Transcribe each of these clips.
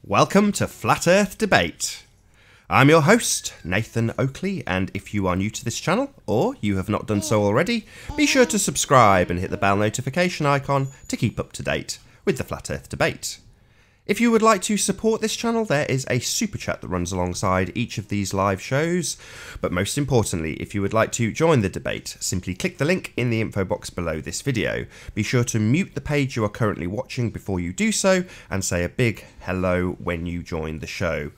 Welcome to Flat Earth Debate. I'm your host, Nathan Oakley, and if you are new to this channel, or you have not done so already, be sure to subscribe and hit the bell notification icon to keep up to date with the Flat Earth Debate. If you would like to support this channel, there is a super chat that runs alongside each of these live shows. But most importantly, if you would like to join the debate, simply click the link in the info box below this video. Be sure to mute the page you are currently watching before you do so, and say a big hello when you join the show.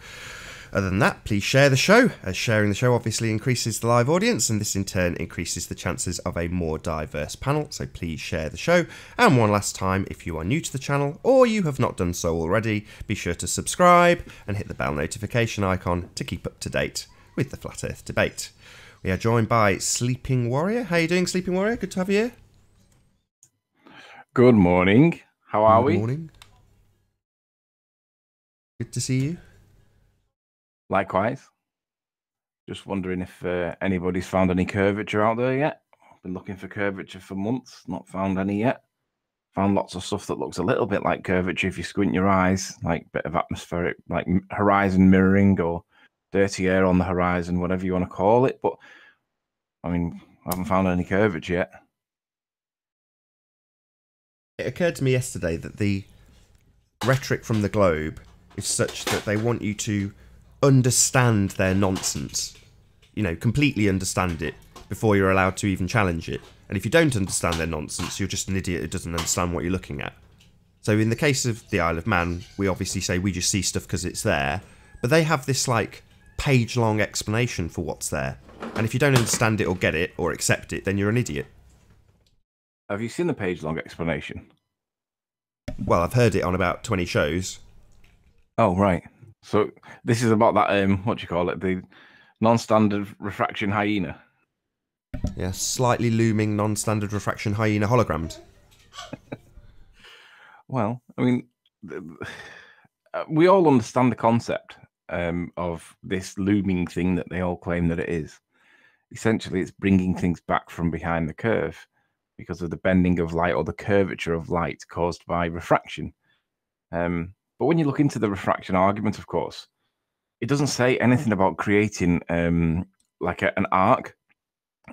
Other than that, please share the show, as sharing the show obviously increases the live audience, and this in turn increases the chances of a more diverse panel, so please share the show. And one last time, if you are new to the channel, or you have not done so already, be sure to subscribe and hit the bell notification icon to keep up to date with the Flat Earth Debate. We are joined by Sleeping Warrior. How are you doing, Sleeping Warrior? Good to have you here. Good morning. How are we? Good morning. Good to see you. Likewise. Just wondering if anybody's found any curvature out there yet. Been looking for curvature for months, not found any yet. Found lots of stuff that looks a little bit like curvature if you squint your eyes, like a bit of atmospheric, like horizon mirroring or dirty air on the horizon, whatever you want to call it. But, I mean, I haven't found any curvature yet. It occurred to me yesterday that the rhetoric from the Globe is such that they want you to understand their nonsense, you know, completely understand it before you're allowed to even challenge it. And if you don't understand their nonsense, you're just an idiot who doesn't understand what you're looking at. So in the case of the Isle of Man, we obviously say we just see stuff because it's there, but they have this like page-long explanation for what's there. And if you don't understand it or get it or accept it, then you're an idiot. Have you seen the page-long explanation? Well, I've heard it on about 20 shows. Oh, right. So this is about that, what do you call it? The non-standard refraction hyena. Yeah, slightly looming non-standard refraction hyena holograms. Well, I mean, we all understand the concept of this looming thing that they all claim that it is. Essentially, it's bringing things back from behind the curve because of the bending of light or the curvature of light caused by refraction. But when you look into the refraction argument, of course, it doesn't say anything about creating like an arc.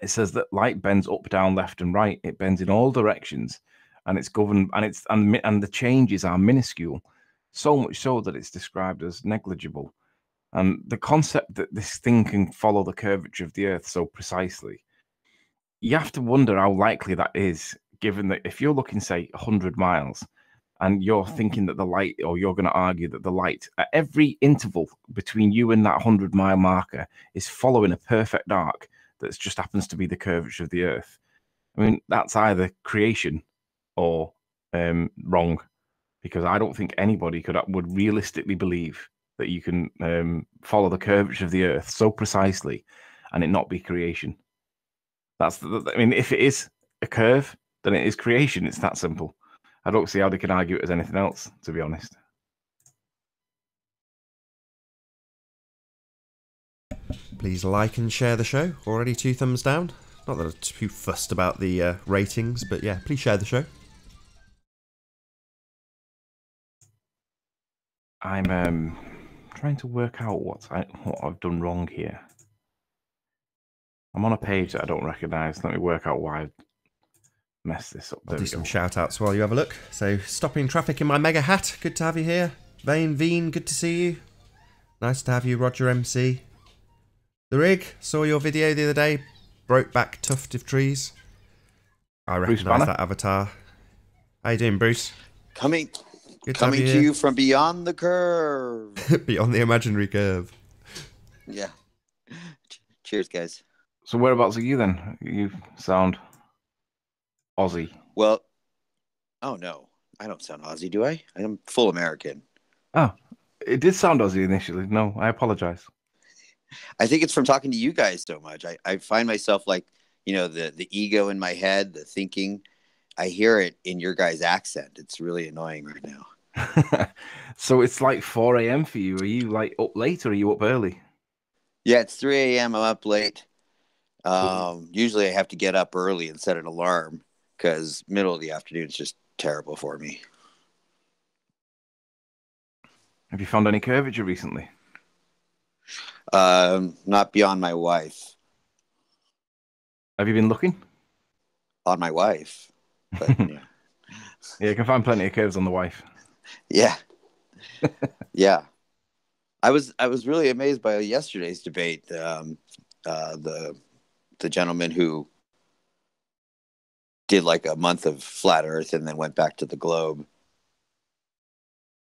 It says that light bends up, down, left, and right. It bends in all directions, and it's governed, and the changes are minuscule, so much so that it's described as negligible. And the concept that this thing can follow the curvature of the Earth so precisely, you have to wonder how likely that is, given that if you're looking, say, 100 miles, and you're thinking that the light, or you're going to argue that the light at every interval between you and that 100-mile marker is following a perfect arc that just happens to be the curvature of the Earth. I mean, that's either creation or wrong, because I don't think anybody would realistically believe that you can follow the curvature of the Earth so precisely and it not be creation. I mean, if it is a curve, then it is creation. It's that simple. I don't see how they can argue it as anything else, to be honest. Please like and share the show. Already 2 thumbs down. Not that I'm too fussed about the ratings, but yeah, please share the show. I'm trying to work out what I've done wrong here. I'm on a page that I don't recognise. Let me work out why I've messed this up. I'll do some shout outs while you have a look. So, stopping traffic in my mega hat. Good to have you here. Veen, good to see you. Nice to have you, Roger MC. The Rig, saw your video the other day. Broke back tuft of trees. I recognise that avatar. How you doing, Bruce? Coming to you from beyond the curve. Beyond the imaginary curve. Yeah. Cheers, guys. So whereabouts are you then? You sound Aussie. Well, oh no, I don't sound Aussie, do I? I'm full American. Oh, it did sound Aussie initially. No, I apologize. I think it's from talking to you guys so much. I find myself like, you know, the ego in my head, the thinking. I hear it in your guys' accent. It's really annoying right now. So it's like 4 a.m. for you. Are you like up late or are you up early? Yeah, it's 3 a.m. I'm up late. Usually I have to get up early and set an alarm because middle of the afternoon is just terrible for me. Have you found any curvature recently? Not beyond my wife. Have you been looking? On my wife, but yeah, Yeah, you can find plenty of curves on the wife. yeah, yeah. I was really amazed by yesterday's debate. The gentleman who did like a month of flat Earth and then went back to the globe.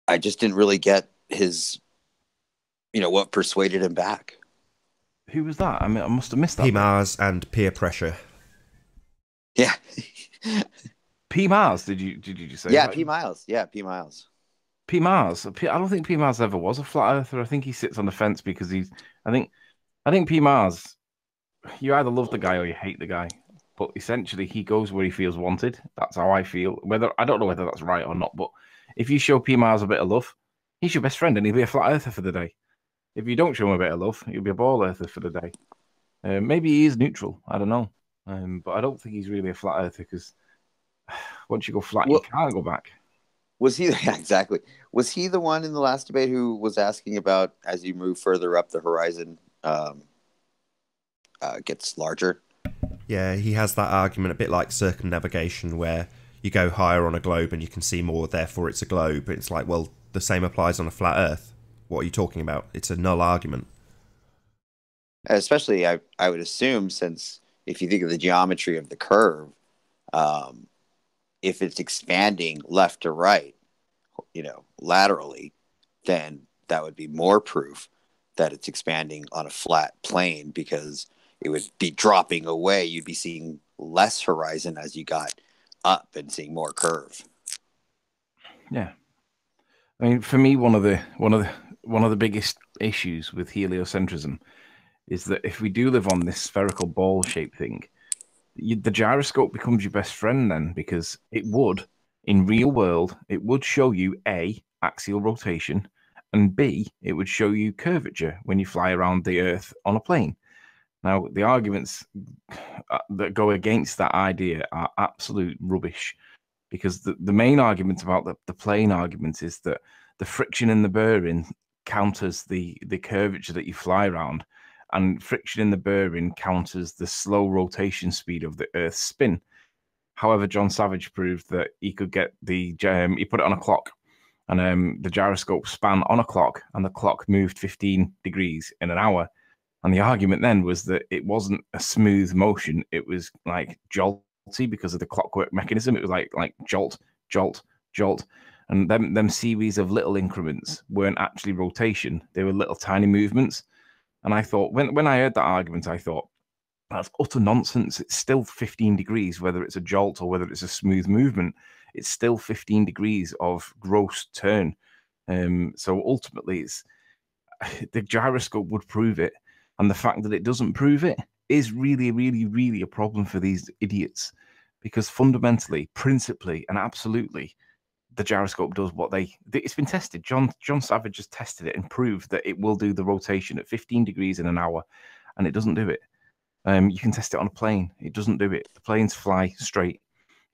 I just didn't really get his, what persuaded him back. Who was that? I mean, I must have missed that bit. PMARS and peer pressure. Yeah, P Mars, did you just say? yeah, P Miles. Yeah, P Miles. P Mars. I don't think P Mars ever was a flat earther. I think he sits on the fence because I think P Mars. You either love the guy or you hate the guy, but essentially he goes where he feels wanted. That's how I feel. I don't know whether that's right or not, but if you show P Mars a bit of love, he's your best friend and he'll be a flat earther for the day. If you don't show him a bit of love, he'll be a ball earther for the day. Maybe he is neutral. I don't know, but I don't think he's really a flat earther because once you go flat, you can't go back. Was he exactly? Was he the one in the last debate who was asking about as you move further up the horizon, gets larger? Yeah, he has that argument a bit like circumnavigation, where you go higher on a globe and you can see more, therefore it's a globe. It's like, well, the same applies on a flat Earth. What are you talking about? It's a null argument. Especially, I would assume, since if you think of the geometry of the curve, if it's expanding left to right, laterally, then that would be more proof that it's expanding on a flat plane, because it would be dropping away. You'd be seeing less horizon as you got up and seeing more curve. Yeah, I mean, for me, one of the biggest issues with heliocentrism is that if we do live on this spherical ball-shaped thing, the gyroscope becomes your best friend then, because it would, in real world, it would show you A, axial rotation, and B, it would show you curvature when you fly around the Earth on a plane. Now, the arguments that go against that idea are absolute rubbish, because the main argument about the plane argument is that the friction in the bearing counters the curvature that you fly around, and friction in the bearing counters the slow rotation speed of the Earth's spin. However, John Savage proved that he could get he put it on a clock, and the gyroscope span on a clock, and the clock moved 15 degrees in an hour. And the argument then was that it wasn't a smooth motion; it was like jolty because of the clockwork mechanism. It was like jolt, jolt, jolt, and them series of little increments weren't actually rotation; they were little tiny movements. And I thought, when I heard that argument, I thought, that's utter nonsense. It's still 15 degrees, whether it's a jolt or whether it's a smooth movement. It's still 15 degrees of gross turn. So ultimately, the gyroscope would prove it. And the fact that it doesn't prove it is really, really, really a problem for these idiots. Because fundamentally, principally, and absolutely, the gyroscope does what it's been tested. John Savage just tested it and proved that it will do the rotation at 15 degrees in an hour, and it doesn't do it. You can test it on a plane. It doesn't do it. The planes fly straight.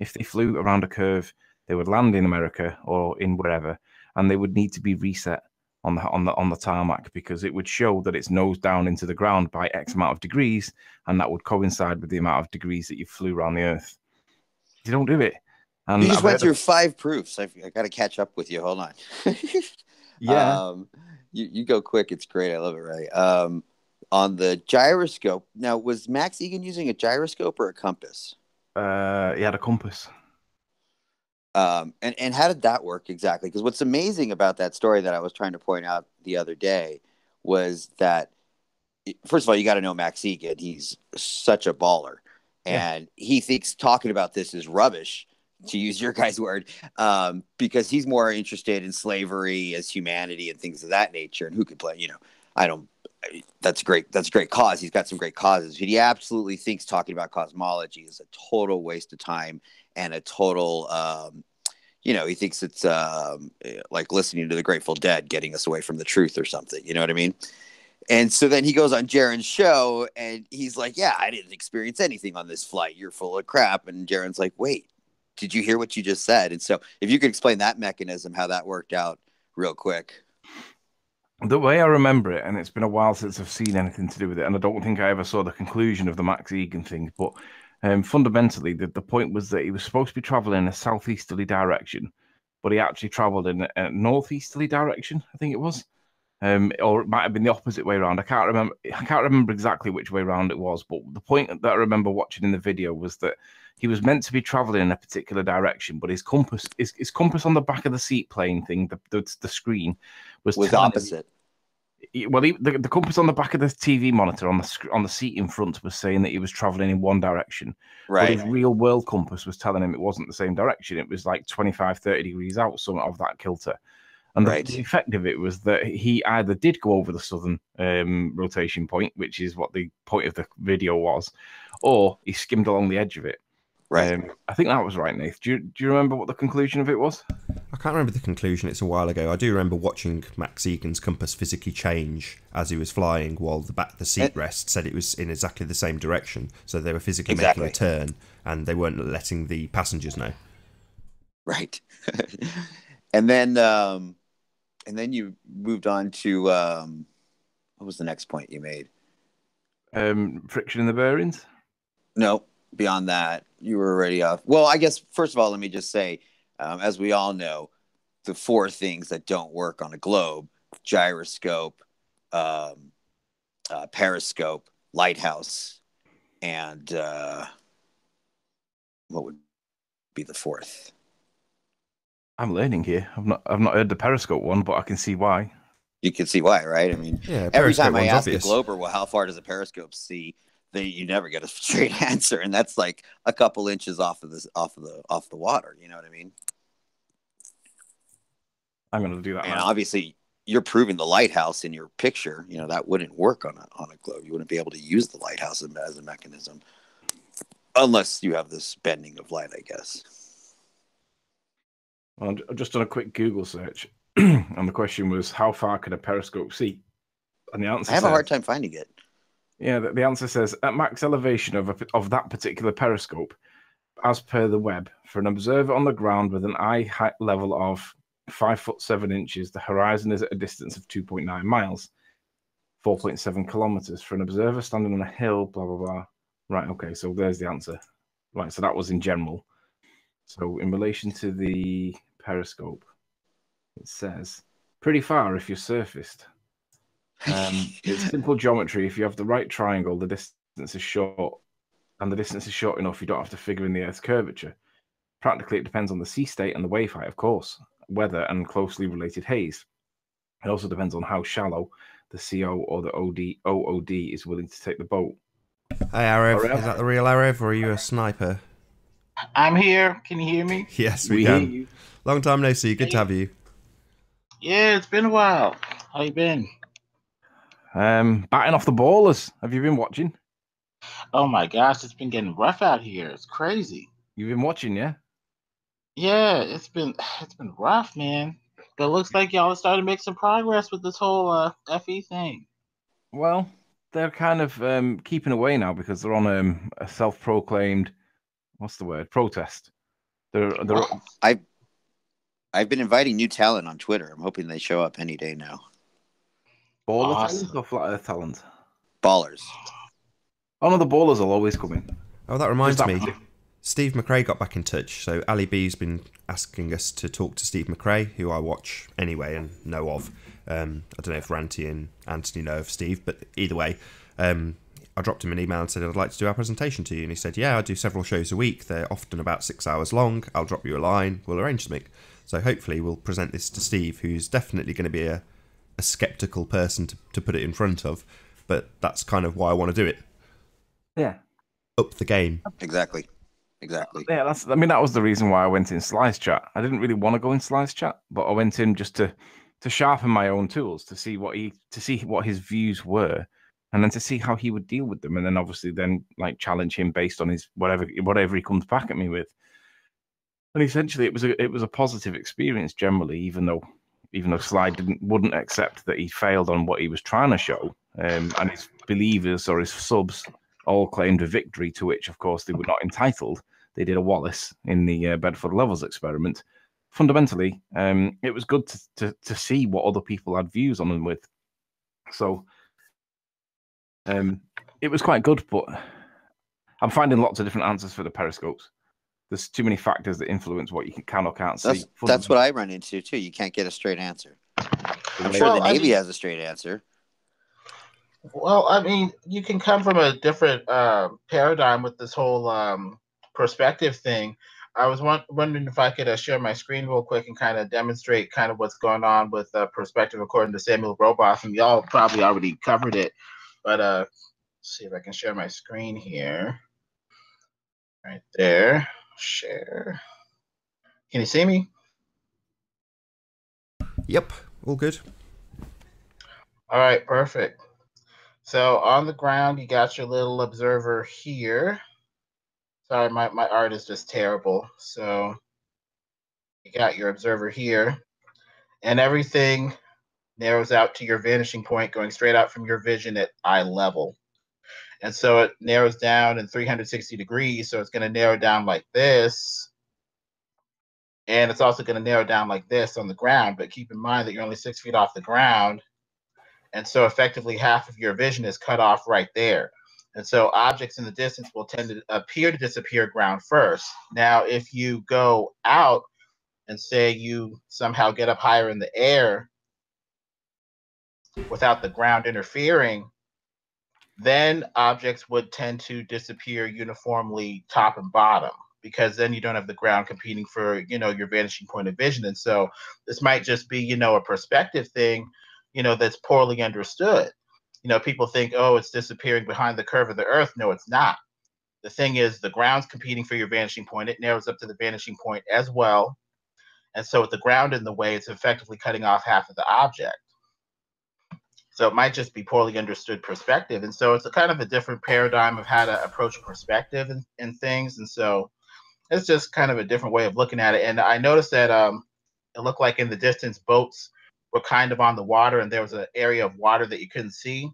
If they flew around a curve, they would land in America or in wherever, and they would need to be reset on the tarmac, because it would show that it's nose down into the ground by X amount of degrees, and that would coincide with the amount of degrees that you flew around the Earth. You don't do it. And you just went through 5 proofs. I got to catch up with you. Hold on. Yeah. You go quick. It's great. I love it. Right. On the gyroscope. Now, was Max Egan using a gyroscope or a compass? He had a compass. And how did that work exactly? Because what's amazing about that story that I was trying to point out the other day was that, first of all, you got to know Max Egan. He's such a baller. And he thinks talking about this is rubbish, to use your guys' word, because he's more interested in slavery as humanity and things of that nature. And who could play, that's great. That's a great cause. He's got some great causes. But he absolutely thinks talking about cosmology is a total waste of time and a total, he thinks it's like listening to the Grateful Dead getting us away from the truth or something. You know what I mean? And so then he goes on Jaron's show and he's like, yeah, I didn't experience anything on this flight. You're full of crap. And Jaron's like, wait, did you hear what you just said? And so if you could explain that mechanism, how that worked out real quick. The way I remember it, and it's been a while since I've seen anything to do with it, and I don't think I ever saw the conclusion of the Max Egan thing, but fundamentally, the point was that he was supposed to be traveling in a southeasterly direction, but he actually traveled in a northeasterly direction, I think it was. Or it might have been the opposite way around. I can't remember. I can't remember exactly which way around it was, but the point that I remember watching in the video was that he was meant to be traveling in a particular direction, but his compass on the back of the seat plane thing, the screen, was opposite. Well, the compass on the back of the TV monitor on the seat in front was saying that he was traveling in one direction. Right. But his real world compass was telling him it wasn't the same direction. It was like 25, 30 degrees out, some of that kilter. And the effect of it was that he either did go over the southern rotation point, which is what the point of the video was, or he skimmed along the edge of it. Right. I think that was right, Nath. Do you remember what the conclusion of it was? I can't remember the conclusion. It's a while ago. I do remember watching Max Egan's compass physically change as he was flying, while the seat rest said it was in exactly the same direction. So they were physically making a turn, and they weren't letting the passengers know. Right. And then you moved on to what was the next point you made? Friction in the bearings? No, beyond that, you were already off. Well, I guess first of all, let me just say, as we all know, the four things that don't work on a globe: gyroscope, periscope, lighthouse, and what would be the fourth? I'm learning here. I've not heard the periscope one, but I can see why. You can see why, right? I mean, every time I ask a glober, well, how far does a periscope see? You never get a straight answer, and that's like a couple inches off the water. You know what I mean? I'm going to do that. And obviously, you're proving the lighthouse in your picture. You know that wouldn't work on a globe. You wouldn't be able to use the lighthouse as a mechanism unless you have this bending of light, I guess. Well, I've just done a quick Google search, and the question was, how far can a periscope see? And the answer I have a hard time finding it. Yeah, the answer says, at max elevation of that particular periscope, as per the web, for an observer on the ground with an eye height level of 5'7", the horizon is at a distance of 2.9 miles, 4.7 kilometers. For an observer standing on a hill, blah, blah, blah. Right, okay, so there's the answer. Right, so that was in general. So in relation to the periscope, it says, pretty far if you're surfaced. It's simple geometry. If you have the right triangle, the distance is short, and the distance is short enough, you don't have to figure in the Earth's curvature. Practically, it depends on the sea state and the wave height, of course, weather and closely related haze. It also depends on how shallow the CO or the OOD is willing to take the boat. Hey, Arev. Is that the real Arev, or are you a sniper? I'm here. Can you hear me? Yes, we can. Hear you. Long time no see. Good to have you. Yeah, it's been a while. How you been? Batting off the ballers. Have you been watching? Oh my gosh, it's been getting rough out here. It's crazy. You've been watching, yeah? Yeah, it's been rough, man. But it looks like y'all are starting to make some progress with this whole FE thing. Well, they're kind of keeping away now because they're on a self-proclaimed, what's the word, protest. I've been inviting new talent on Twitter. I'm hoping they show up any day now. Baller talent or flat earth talent? Ballers. Oh no, the ballers will always come in. Oh, that reminds me. Steve McRae got back in touch. So Ali B's been asking us to talk to Steve McRae, who I watch anyway and know of. I don't know if Ranty and Anthony know of Steve, but either way, I dropped him an email and said I'd like to do our presentation to you. And he said, yeah, I do several shows a week. They're often about 6 hours long. I'll drop you a line. We'll arrange something. So hopefully we'll present this to Steve, who's definitely going to be a skeptical person to put it in front of. But that's kind of why I want to do it. Yeah. Up the game. Exactly. Yeah, that was the reason why I went in Slice Chat. I didn't really want to go in Slice Chat, but I went in just to sharpen my own tools, to see what his views were, and then to see how he would deal with them, and then obviously like challenge him based on his whatever he comes back at me with. And essentially, it was a positive experience generally, even though Sly wouldn't accept that he failed on what he was trying to show, and his believers or his subs all claimed a victory, to which, of course, they were not entitled. They did a Wallace in the Bedford Levels experiment, fundamentally, it was good to see what other people had views on them with. So it was quite good, but I'm finding lots of different answers for the periscopes. There's too many factors that influence what you can or can't see. That's what I run into too. You can't get a straight answer. I'm sure Well, the Navy has a straight answer. Well, I mean, you can come from a different paradigm with this whole perspective thing. I was wondering if I could share my screen real quick and kind of demonstrate kind of what's going on with perspective according to Samuel Robotham. Y'all probably already covered it, but let's see if I can share my screen here. Right there. Share. Can you see me? Yep, all good. All right, perfect. So on the ground, you got your little observer here. Sorry, my art is just terrible. So you got your observer here, and everything narrows out to your vanishing point going straight out from your vision at eye level. And so it narrows down in 360 degrees. So it's going to narrow down like this. And it's also going to narrow down like this on the ground. But keep in mind that you're only 6 feet off the ground. And so effectively half of your vision is cut off right there. And so objects in the distance will tend to appear to disappear ground first. Now, if you go out and say you somehow get up higher in the air without the ground interfering, then objects would tend to disappear uniformly top and bottom, because then you don't have the ground competing for, your vanishing point of vision. And so this might just be, a perspective thing, that's poorly understood. People think, oh, it's disappearing behind the curve of the earth. No, it's not. The thing is, the ground's competing for your vanishing point. It narrows up to the vanishing point as well. And so with the ground in the way, it's effectively cutting off half of the object. So it might just be poorly understood perspective. And so it's a kind of a different paradigm of how to approach perspective and things. And so it's just kind of a different way of looking at it. And I noticed that it looked like in the distance, boats were kind of on the water, and there was an area of water that you couldn't see.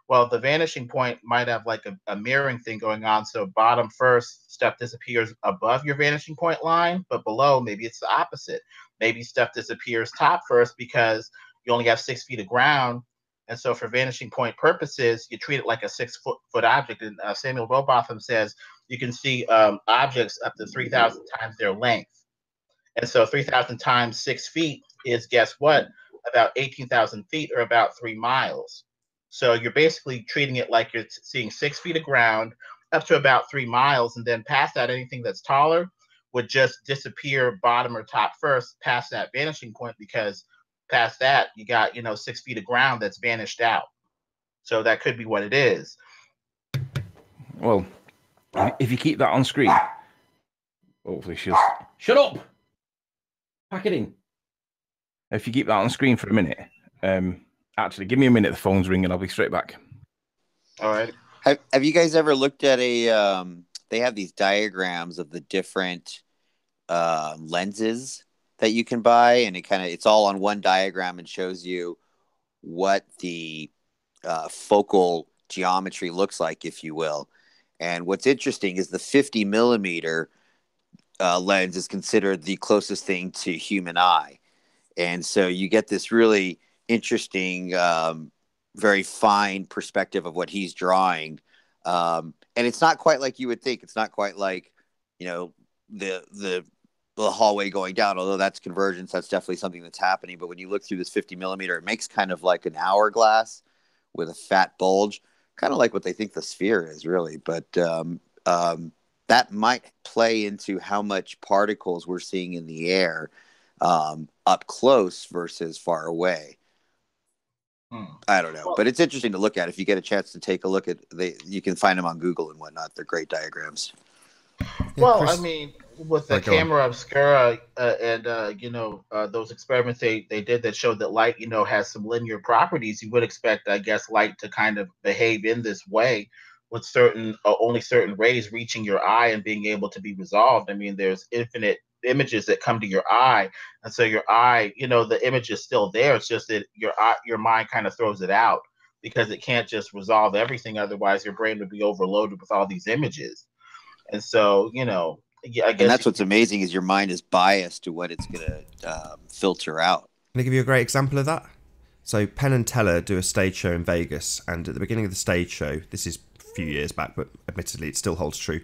Well, the vanishing point might have like a mirroring thing going on. So bottom first, stuff disappears above your vanishing point line, but below, maybe it's the opposite. Maybe stuff disappears top first because you only have 6 feet of ground. And so for vanishing point purposes, you treat it like a 6-foot object. And Samuel Robotham says you can see objects up to 3,000 times their length. And so 3,000 times 6 feet is, guess what, about 18,000 feet, or about 3 miles. So you're basically treating it like you're seeing 6 feet of ground up to about 3 miles. And then past that, anything that's taller would just disappear bottom or top first past that vanishing point, because past that, you got, 6 feet of ground that's vanished out. So that could be what it is. Well, if you keep that on screen, hopefully she'll... Shut up! Pack it in. If you keep that on screen for a minute, actually, give me a minute. The phone's ringing. I'll be straight back. All right. Have you guys ever looked at they have these diagrams of the different lenses that you can buy, and it's all on one diagram and shows you what the focal geometry looks like, if you will. And what's interesting is the 50 millimeter lens is considered the closest thing to human eye. And so you get this really interesting, very fine perspective of what he's drawing. And it's not quite like you would think. It's not quite like, the hallway going down, although that's convergence. That's definitely something that's happening. But when you look through this 50 millimeter, it makes kind of like an hourglass with a fat bulge, kind of like what they think the sphere is, really. But that might play into how much particles we're seeing in the air up close versus far away. I don't know, but it's interesting to look at. If you get a chance to take a look at, you can find them on Google and whatnot. They're great diagrams. Yeah, Well, Chris... I mean, with the camera obscura and those experiments they did that showed that light, has some linear properties, you would expect, I guess, light to kind of behave in this way, with only certain rays reaching your eye and being able to be resolved. I mean, there's infinite images that come to your eye, and so your eye, the image is still there. It's just that your mind kind of throws it out because it can't just resolve everything. Otherwise, your brain would be overloaded with all these images. And so, Yeah, I guess. And that's what's amazing is your mind is biased to what it's going to filter out. Can I give you a great example of that? So Penn and Teller do a stage show in Vegas, and at the beginning of the stage show, this is a few years back, but admittedly it still holds true.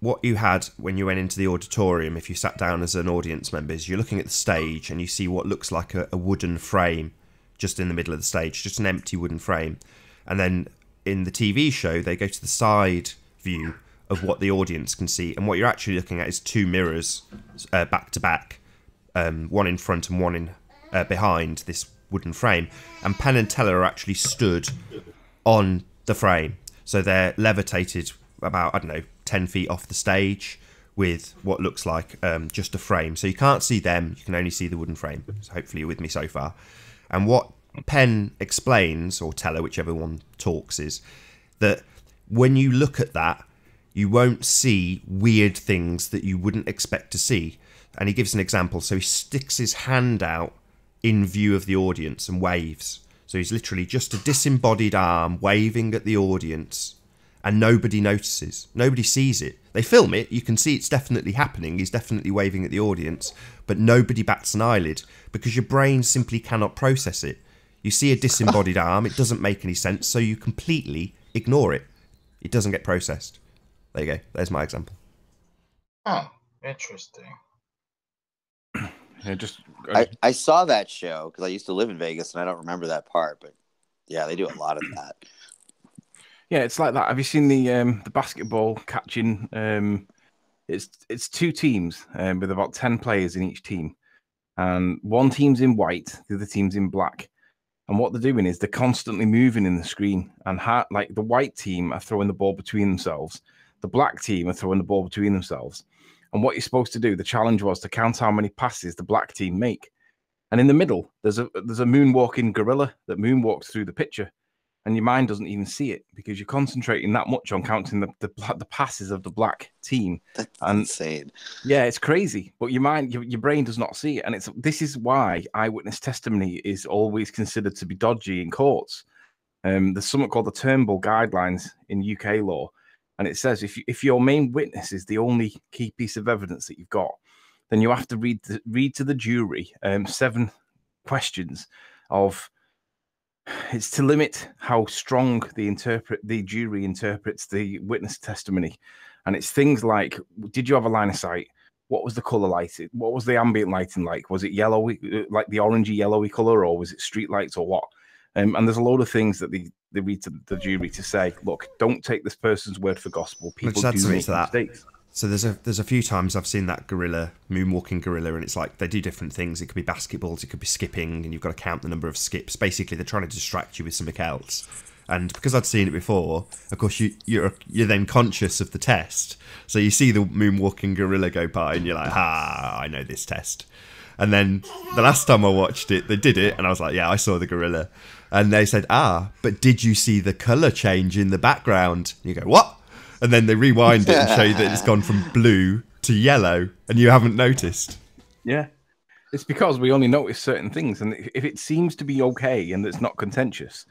What you had when you went into the auditorium, if you sat down as an audience member, is you're looking at the stage and you see what looks like a wooden frame just in the middle of the stage, just an empty wooden frame. And then in the TV show, they go to the side view of what the audience can see, and what you're actually looking at is two mirrors back to back, one in front and one in behind this wooden frame. And Penn and Teller are actually stood on the frame, so they're levitated about, I don't know, 10 feet off the stage with what looks like just a frame. So you can't see them, you can only see the wooden frame. So hopefully you're with me so far. And what Penn explains, or Teller, whichever one talks, is that when you look at that, you won't see weird things that you wouldn't expect to see. And he gives an example. So he sticks his hand out in view of the audience and waves. So he's literally just a disembodied arm waving at the audience, and nobody notices. Nobody sees it. They film it. You can see it's definitely happening. He's definitely waving at the audience, but nobody bats an eyelid because your brain simply cannot process it. You see a disembodied arm. It doesn't make any sense, so you completely ignore it. It doesn't get processed. There you go. There's my example. Oh, interesting. Yeah, I saw that show because I used to live in Vegas and I don't remember that part, but yeah, they do a lot of that. Yeah, it's like that. Have you seen the basketball catching? It's two teams with about 10 players in each team, and one team's in white, the other team's in black. And what they're doing is they're constantly moving in the screen, and like the white team are throwing the ball between themselves, the black team are throwing the ball between themselves. And what you're supposed to do, the challenge was to count how many passes the black team make. And in the middle, there's a moonwalking gorilla that moonwalks through the picture, and your mind doesn't even see it because you're concentrating that much on counting the passes of the black team. That's insane. Yeah, it's crazy, but your brain does not see it, and this is why eyewitness testimony is always considered to be dodgy in courts. There's something called the Turnbull Guidelines in UK law, and it says if your main witness is the only key piece of evidence that you've got, then you have to read to the jury 7 questions of. It's to limit how strong the jury interprets the witness testimony. And it's things like, did you have a line of sight? What was the color lighted? What was the ambient lighting like? Was it yellowy, like the orangey yellowy color, or was it street lights or what? And there's a load of things that they read to the jury to say, look, don't take this person's word for gospel. People do make mistakes. So there's a few times I've seen that gorilla, moonwalking gorilla, and it's like they do different things. It could be basketballs, it could be skipping, and you've got to count the number of skips. Basically, they're trying to distract you with something else. And because I'd seen it before, of course, you're then conscious of the test. So you see the moonwalking gorilla go by, and you're like, I know this test. And then the last time I watched it, they did it, and I was like, yeah, I saw the gorilla. And they said, but did you see the colour change in the background? And you go, what? And then they rewind it and show you that it's gone from blue to yellow, and you haven't noticed. Yeah. It's because we only notice certain things, and if it seems to be okay and it's not contentious,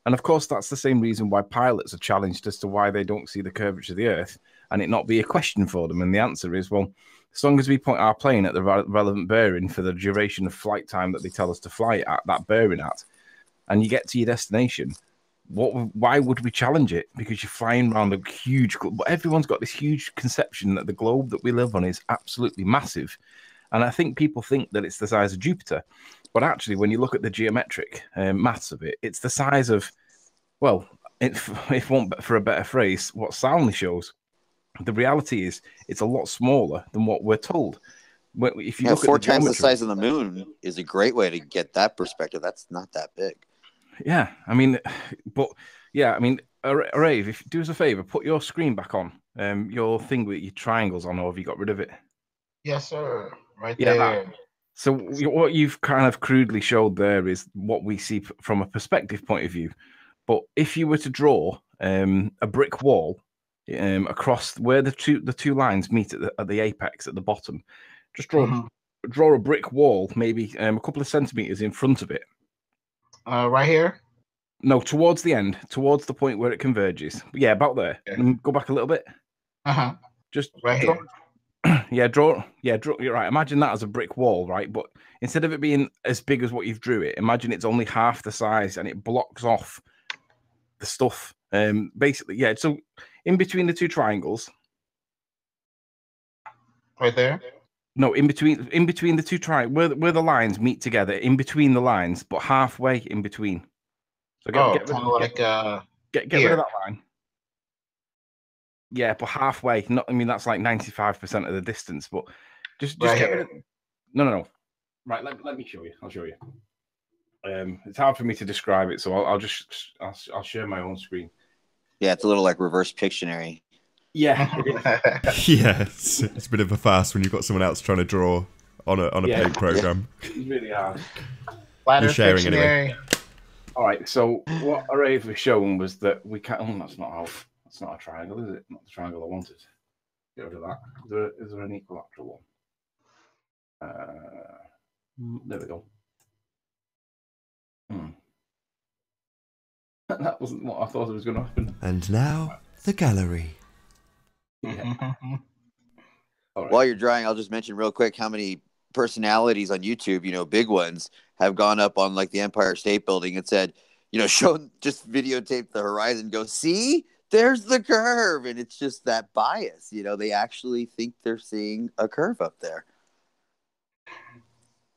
and of course that's the same reason why pilots are challenged as to why they don't see the curvature of the Earth, and it not be a question for them. And the answer is, well, as long as we point our plane at the relevant bearing for the duration of flight time that they tell us to fly at that bearing at, and you get to your destination, why would we challenge it? Because you're flying around a huge globe. But everyone's got this huge conception that the globe that we live on is absolutely massive. And I think people think that it's the size of Jupiter. But actually, when you look at the geometric maths of it, it's the size of, well, if want for a better phrase, what Stanley shows. The reality is it's a lot smaller than what we're told. If you look 4 at times the size of the moon is a great way to get that perspective. That's not that big. Yeah, I mean, Rave, if do us a favor, put your screen back on, your thing with your triangles on, or have you got rid of it? Yes, sir. Right there. So what you've kind of crudely showed there is what we see from a perspective point of view. But if you were to draw a brick wall across where the two lines meet at the apex at the bottom, just draw a brick wall, maybe a couple of centimeters in front of it. Right here? No, towards the end, towards the point where it converges. Yeah, about there. Okay. Go back a little bit. Uh-huh. Just right here. draw. You're right. Imagine that as a brick wall, right? But instead of it being as big as what you've drew it, imagine it's only half the size and it blocks off the stuff. Basically, yeah. So in between the two triangles, right there. no, in between the two triangles, where the lines meet together, in between the lines, but halfway in between. So get rid of that line. Yeah, but halfway. Not, I mean, that's like 95% of the distance. But just Right get here. rid of. No. Right, let me show you. I'll show you. It's hard for me to describe it, so I'll share my own screen. Yeah, it's a little like reverse Pictionary. Yeah, Yeah, it's a bit of a fast when you've got someone else trying to draw on a paint program. It's really hard. You're sharing anyway. All right. So what Array was shown was that we can't. Oh, that's not a triangle, is it? Not the triangle I wanted. Get rid of that. Is there an equilateral one? There we go. That wasn't what I thought it was going to happen. And now the gallery. Yeah. Right. While you're drawing, I'll just mention real quick how many personalities on YouTube, big ones, have gone up on like the Empire State Building and said, just videotape the horizon, go, see, there's the curve. And it's just that bias, they actually think they're seeing a curve up there.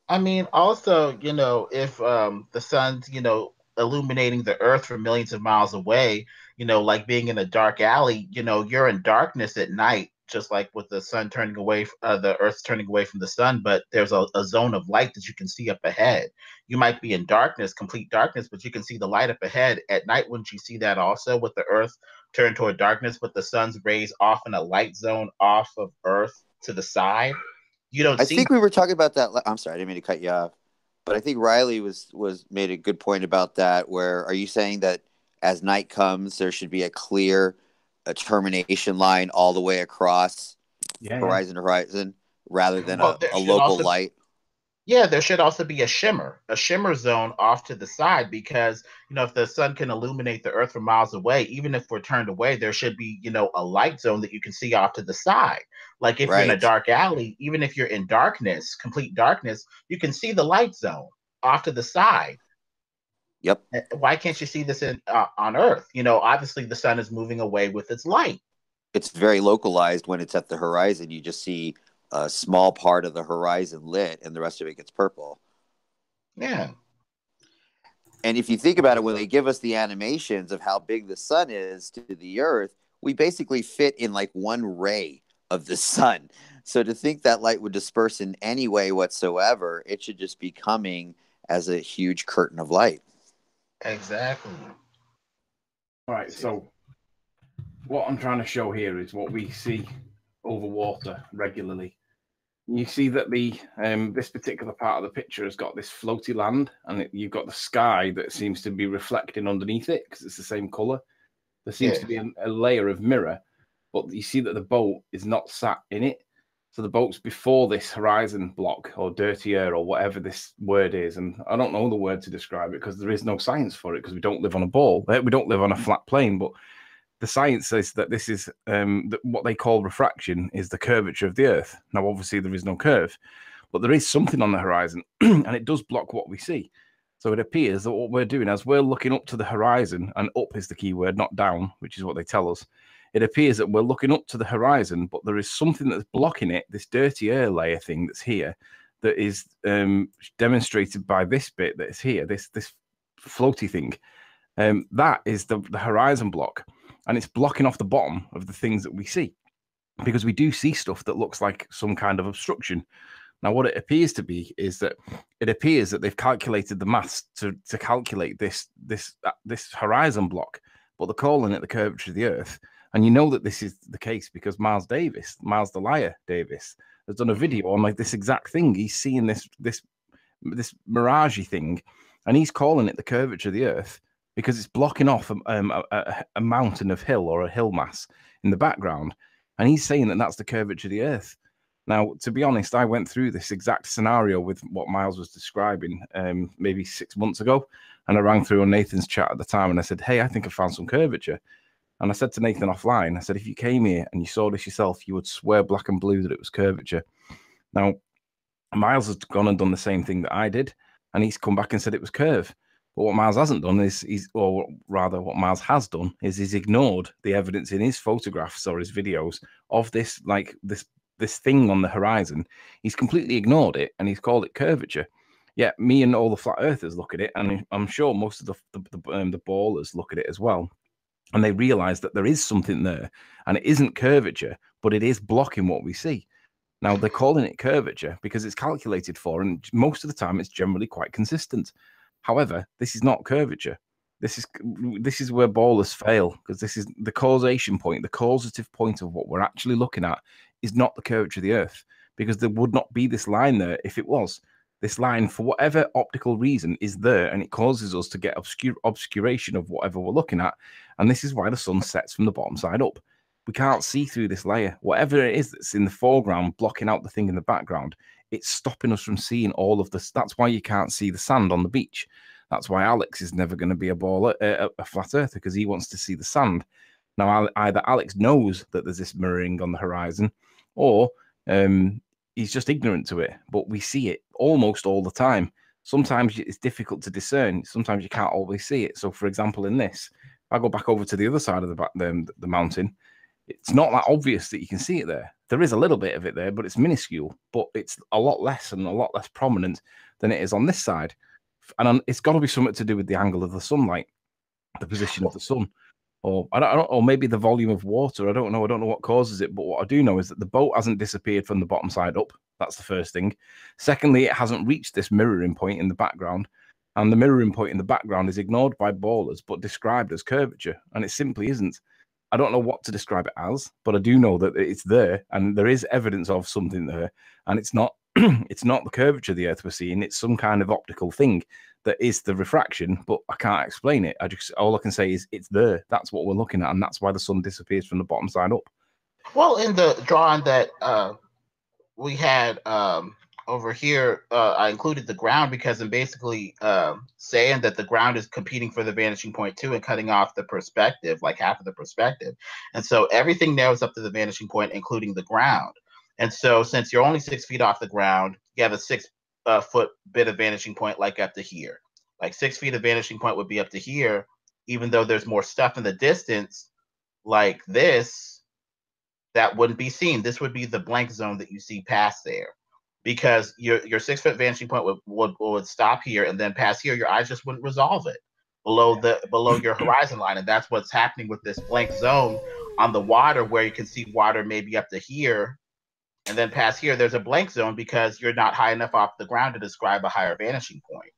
I mean, also, if the sun's, illuminating the earth from millions of miles away, like being in a dark alley, you're in darkness at night, just like with the sun turning away, the earth's turning away from the sun, but there's a zone of light that you can see up ahead. You might be in darkness, complete darkness, but you can see the light up ahead. At night, wouldn't you see that also, with the earth turned toward darkness, but the sun's rays off in a light zone off of earth to the side? I think we were talking about that. I'm sorry, I didn't mean to cut you off, but I think Riley was made a good point about that. Where are you saying that as night comes, there should be a clear termination line all the way across horizon to horizon, rather than a local light? Yeah, there should also be a shimmer zone off to the side, because, if the sun can illuminate the earth from miles away, even if we're turned away, there should be, a light zone that you can see off to the side. Like if you're in a dark alley, even if you're in darkness, complete darkness, you can see the light zone off to the side. Yep. Why can't you see this on Earth? Obviously the sun is moving away with its light. It's very localized when it's at the horizon. You just see a small part of the horizon lit and the rest of it gets purple. Yeah. And if you think about it, when they give us the animations of how big the sun is to the earth, we basically fit in like one ray of the sun. So to think that light would disperse in any way whatsoever, it should just be coming as a huge curtain of light. Exactly. All right. So what I'm trying to show here is what we see over water regularly. You see that the this particular part of the picture has got this floaty land, and you've got the sky that seems to be reflecting underneath it because it's the same color. There seems to be a layer of mirror, but you see that the boat is not sat in it. So the boat's before this horizon block or dirty air or whatever this word is. And I don't know the word to describe it because there is no science for it, because we don't live on a ball. We don't live on a flat plane, but the science says that this is what they call refraction is the curvature of the earth. Now, obviously there is no curve, but there is something on the horizon and it does block what we see. So it appears that what we're doing as we're looking up to the horizon, and up is the key word, not down, which is what they tell us. It appears that we're looking up to the horizon, but there is something that's blocking it, this dirty air layer thing that's here, that is demonstrated by this bit that's here, this floaty thing. That is the horizon block, and it's blocking off the bottom of the things that we see, because we do see stuff that looks like some kind of obstruction. Now, what it appears to be is that it appears that they've calculated the maths to calculate this horizon block, but they're calling it the curvature of the earth. And you know that this is the case because Miles the Liar Davis, has done a video on like this exact thing. He's seeing this mirage thing, and he's calling it the curvature of the earth because it's blocking off a mountain of hill or a hill mass in the background. And he's saying that that's the curvature of the earth. Now, to be honest, I went through this exact scenario with what Miles was describing maybe 6 months ago. And I rang through on Nathan's chat at the time and I said, hey, I think I found some curvature. And I said to Nathan offline, I said, if you came here and you saw this yourself, you would swear black and blue that it was curvature. Now, Miles has gone and done the same thing that I did, and he's come back and said it was curve. But what Miles hasn't done is, or rather what Miles has done is he's ignored the evidence in his photographs or his videos of this, like this thing on the horizon. He's completely ignored it, and he's called it curvature. Yet me and all the flat earthers look at it, and I'm sure most of the ballers look at it as well, and they realize that there is something there, and it isn't curvature, but it is blocking what we see. Now, they're calling it curvature because it's calculated for, and most of the time it's generally quite consistent. However, this is not curvature. This is where ballers fail, because this is the causation point, the causative point of what we're actually looking at is not the curvature of the Earth, because there would not be this line there if it was. This line, for whatever optical reason, is there, and it causes us to get obscuration of whatever we're looking at. And this is why the sun sets from the bottom side up. We can't see through this layer. Whatever it is that's in the foreground, blocking out the thing in the background, it's stopping us from seeing all of this. That's why you can't see the sand on the beach. That's why Alex is never going to be a flat earther, because he wants to see the sand. Now, either Alex knows that there's this mirroring on the horizon, or he's just ignorant to it, but we see it almost all the time. Sometimes it's difficult to discern. Sometimes you can't always see it. So, for example, in this, if I go back over to the other side of the mountain, it's not that obvious that you can see it there. There is a little bit of it there, but it's minuscule. But it's a lot less and a lot less prominent than it is on this side. And it's got to be something to do with the angle of the sunlight, the position of the sun, or I don't, or maybe the volume of water. I don't know. I don't know what causes it. But what I do know is that the boat hasn't disappeared from the bottom side up. That's the first thing. Secondly, it hasn't reached this mirroring point in the background. And the mirroring point in the background is ignored by ballers, but described as curvature. And it simply isn't. I don't know what to describe it as, but I do know that it's there, and there is evidence of something there. And it's not it's not the curvature of the Earth we're seeing. It's some kind of optical thing that is the refraction, but I can't explain it. All I can say is it's there. That's what we're looking at, and that's why the sun disappears from the bottom side up. Well, in the drawing that we had over here, I included the ground because I'm basically saying that the ground is competing for the vanishing point too and cutting off the perspective, like half of the perspective. And so everything narrows up to the vanishing point, including the ground. And so since you're only 6 feet off the ground, you have a 6 foot bit of vanishing point, like up to here. Like 6 feet of vanishing point would be up to here, even though there's more stuff in the distance like this that wouldn't be seen. This would be the blank zone that you see past there, because your 6 foot vanishing point would stop here, and then past here, your eyes just wouldn't resolve it below your horizon line. And that's what's happening with this blank zone on the water, where you can see water maybe up to here, and then past here, there's a blank zone because you're not high enough off the ground to describe a higher vanishing point.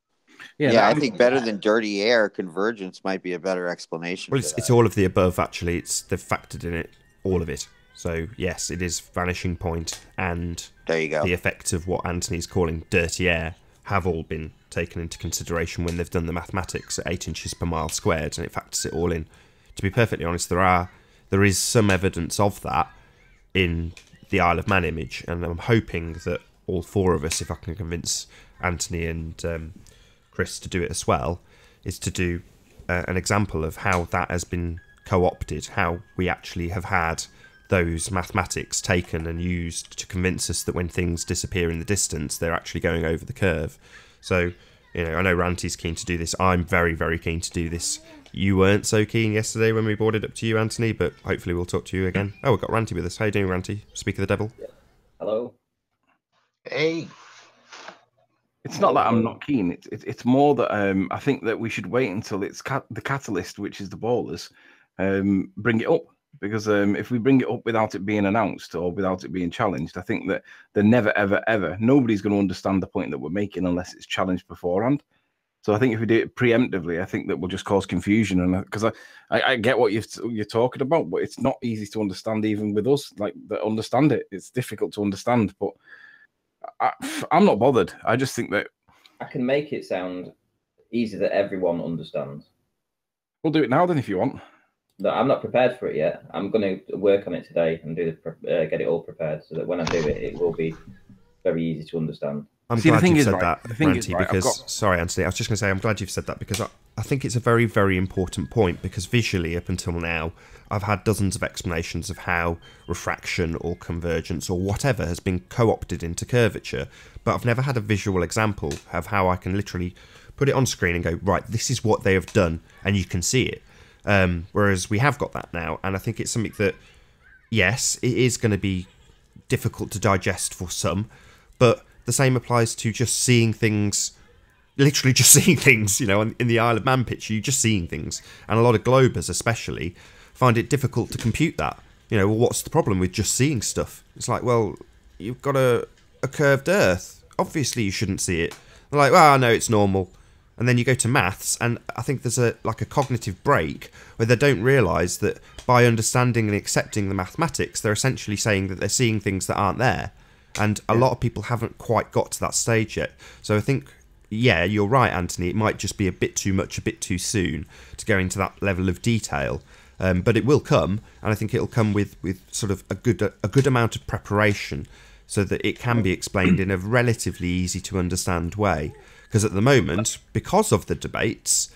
Yeah, I think better than dirty air, convergence might be a better explanation. Well, it's all of the above, actually. They've factored in it, all of it. So, yes, it is vanishing point, and there you go. The effects of what Anthony's calling dirty air have all been taken into consideration when they've done the mathematics at 8 inches per mile squared, and it factors it all in. To be perfectly honest, there is some evidence of that in the Isle of Man image, and I'm hoping that all four of us, if I can convince Anthony and Chris to do it as well, is to do an example of how that has been co-opted, how we actually have had those mathematics taken and used to convince us that when things disappear in the distance, they're actually going over the curve. So, I know Ranty's keen to do this. I'm very, very keen to do this. You weren't so keen yesterday when we brought it up to you, Anthony, but hopefully we'll talk to you again. Oh, we've got Ranty with us. How you doing, Ranty? Speak of the devil. Yeah. Hello. Hey. It's not that I'm not keen. It's more that I think that we should wait until it's the catalyst, which is the ballers, bring it up. Because if we bring it up without it being announced or without it being challenged, I think that they're never, ever, ever, nobody's going to understand the point that we're making unless it's challenged beforehand. So I think if we do it preemptively, I think that will just cause confusion. And because I get what you're talking about, but it's not easy to understand even with us, like that understand it. It's difficult to understand, but I'm not bothered. I just think that I can make it sound easy that everyone understands. We'll do it now then if you want. No, I'm not prepared for it yet. I'm going to work on it today and get it all prepared so that when I do it, it will be very easy to understand. I'm glad you've said that, Ranty, because... Sorry, Anthony, I was just going to say, I'm glad you've said that, because I think it's a very, very important point, because visually, up until now, I've had dozens of explanations of how refraction or convergence or whatever has been co-opted into curvature, but I've never had a visual example of how I can literally put it on screen and go, right, this is what they have done, and you can see it. Whereas we have got that now, and I think it's something that, yes, it is going to be difficult to digest for some, but the same applies to just seeing things, literally just seeing things, you know, in the Isle of Man picture, you're just seeing things. And a lot of globers especially find it difficult to compute that. You know, well, what's the problem with just seeing stuff? It's like, well, you've got a curved Earth. Obviously you shouldn't see it. They're like, well, no, it's normal. And then you go to maths, and I think there's a cognitive break where they don't realise that by understanding and accepting the mathematics, they're essentially saying that they're seeing things that aren't there. And a lot of people haven't quite got to that stage yet. So I think, yeah, you're right, Anthony. It might just be a bit too much, a bit too soon to go into that level of detail. But it will come, and I think it'll come with sort of a good amount of preparation, so that it can be explained in a relatively easy to understand way. Because at the moment, because of the debates,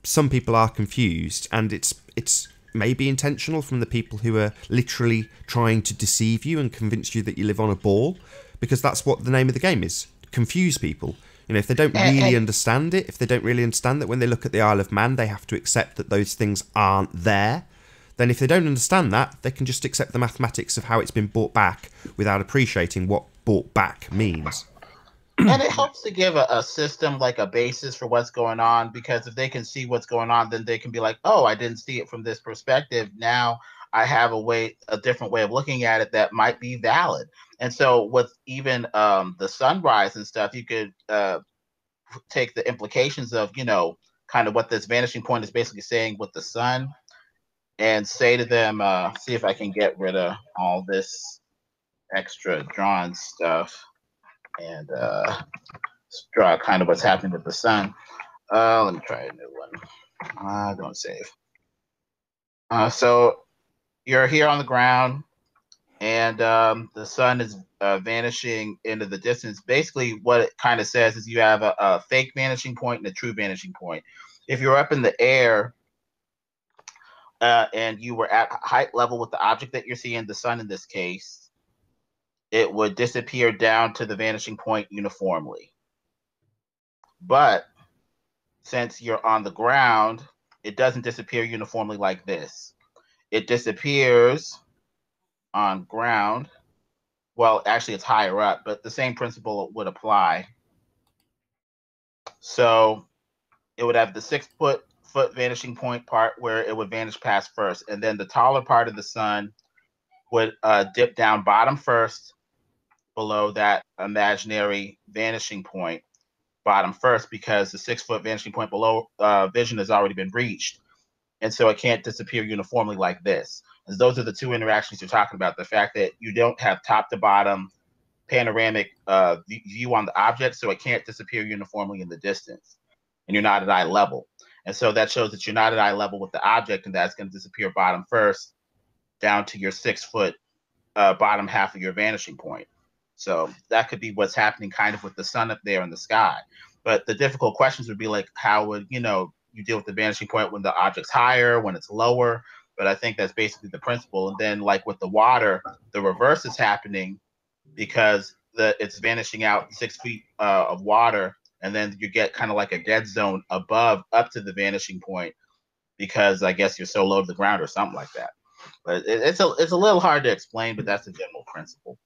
some people are confused, and it's maybe intentional from the people who are literally trying to deceive you and convince you that you live on a ball, because that's what the name of the game is: confuse people. You know, if they don't really understand it, if they don't really understand that when they look at the Isle of Man, they have to accept that those things aren't there, then if they don't understand that, they can just accept the mathematics of how it's been brought back without appreciating what brought back means. And it helps to give a system, like a basis for what's going on, because if they can see what's going on, then they can be like, oh, I didn't see it from this perspective. Now I have a different way of looking at it that might be valid. And so with even the sunrise and stuff, you could take the implications of, you know, kind of what this vanishing point is basically saying with the sun, and say to them, see if I can get rid of all this extra drawn stuff and draw kind of what's happening with the sun. Let me try a new one. Don't save. So you're here on the ground, and the sun is vanishing into the distance. Basically, what it kind of says is you have a fake vanishing point and a true vanishing point. If you're up in the air and you were at height level with the object that you're seeing, the sun in this case, it would disappear down to the vanishing point uniformly. But since you're on the ground, it doesn't disappear uniformly like this. It disappears on ground. Well, actually, it's higher up, but the same principle would apply. So it would have the 6 foot vanishing point part where it would vanish past first, and then the taller part of the sun would dip down bottom first, below that imaginary vanishing point, bottom first, because the 6 foot vanishing point below vision has already been reached, and so it can't disappear uniformly like this. As those are the two interactions you're talking about: the fact that you don't have top to bottom panoramic view on the object, so it can't disappear uniformly in the distance, and you're not at eye level. And so that shows that you're not at eye level with the object, and that's going to disappear bottom first down to your 6 foot bottom half of your vanishing point. So that could be what's happening kind of with the sun up there in the sky. But the difficult questions would be like, how would, you know, you deal with the vanishing point when the object's higher, when it's lower? But I think that's basically the principle. And then like with the water, the reverse is happening, because it's vanishing out 6 feet of water, and then you get kind of like a dead zone above up to the vanishing point, because I guess you're so low to the ground or something like that. But it's a little hard to explain, but that's the general principle.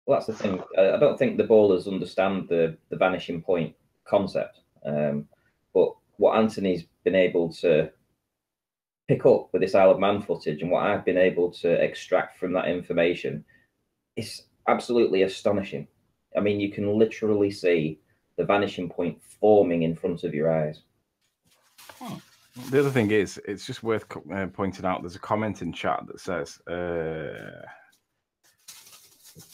Well, that's the thing. I don't think the ballers understand the vanishing point concept. But what Anthony's been able to pick up with this Isle of Man footage, and what I've been able to extract from that information, is absolutely astonishing. I mean, you can literally see the vanishing point forming in front of your eyes. The other thing is, it's just worth pointing out, there's a comment in chat that says,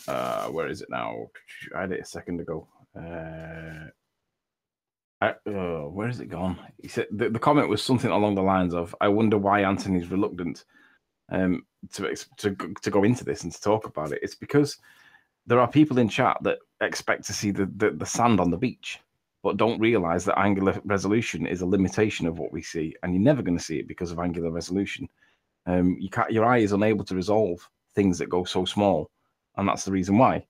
where is it now? I had it a second ago. Where has it gone? He said the comment was something along the lines of, "I wonder why Anthony's reluctant to go into this and to talk about it." It's because there are people in chat that expect to see the sand on the beach. but don't realize that angular resolution is a limitation of what we see, and you're never going to see it because of angular resolution. Your eye is unable to resolve things that go so small, and that's the reason why.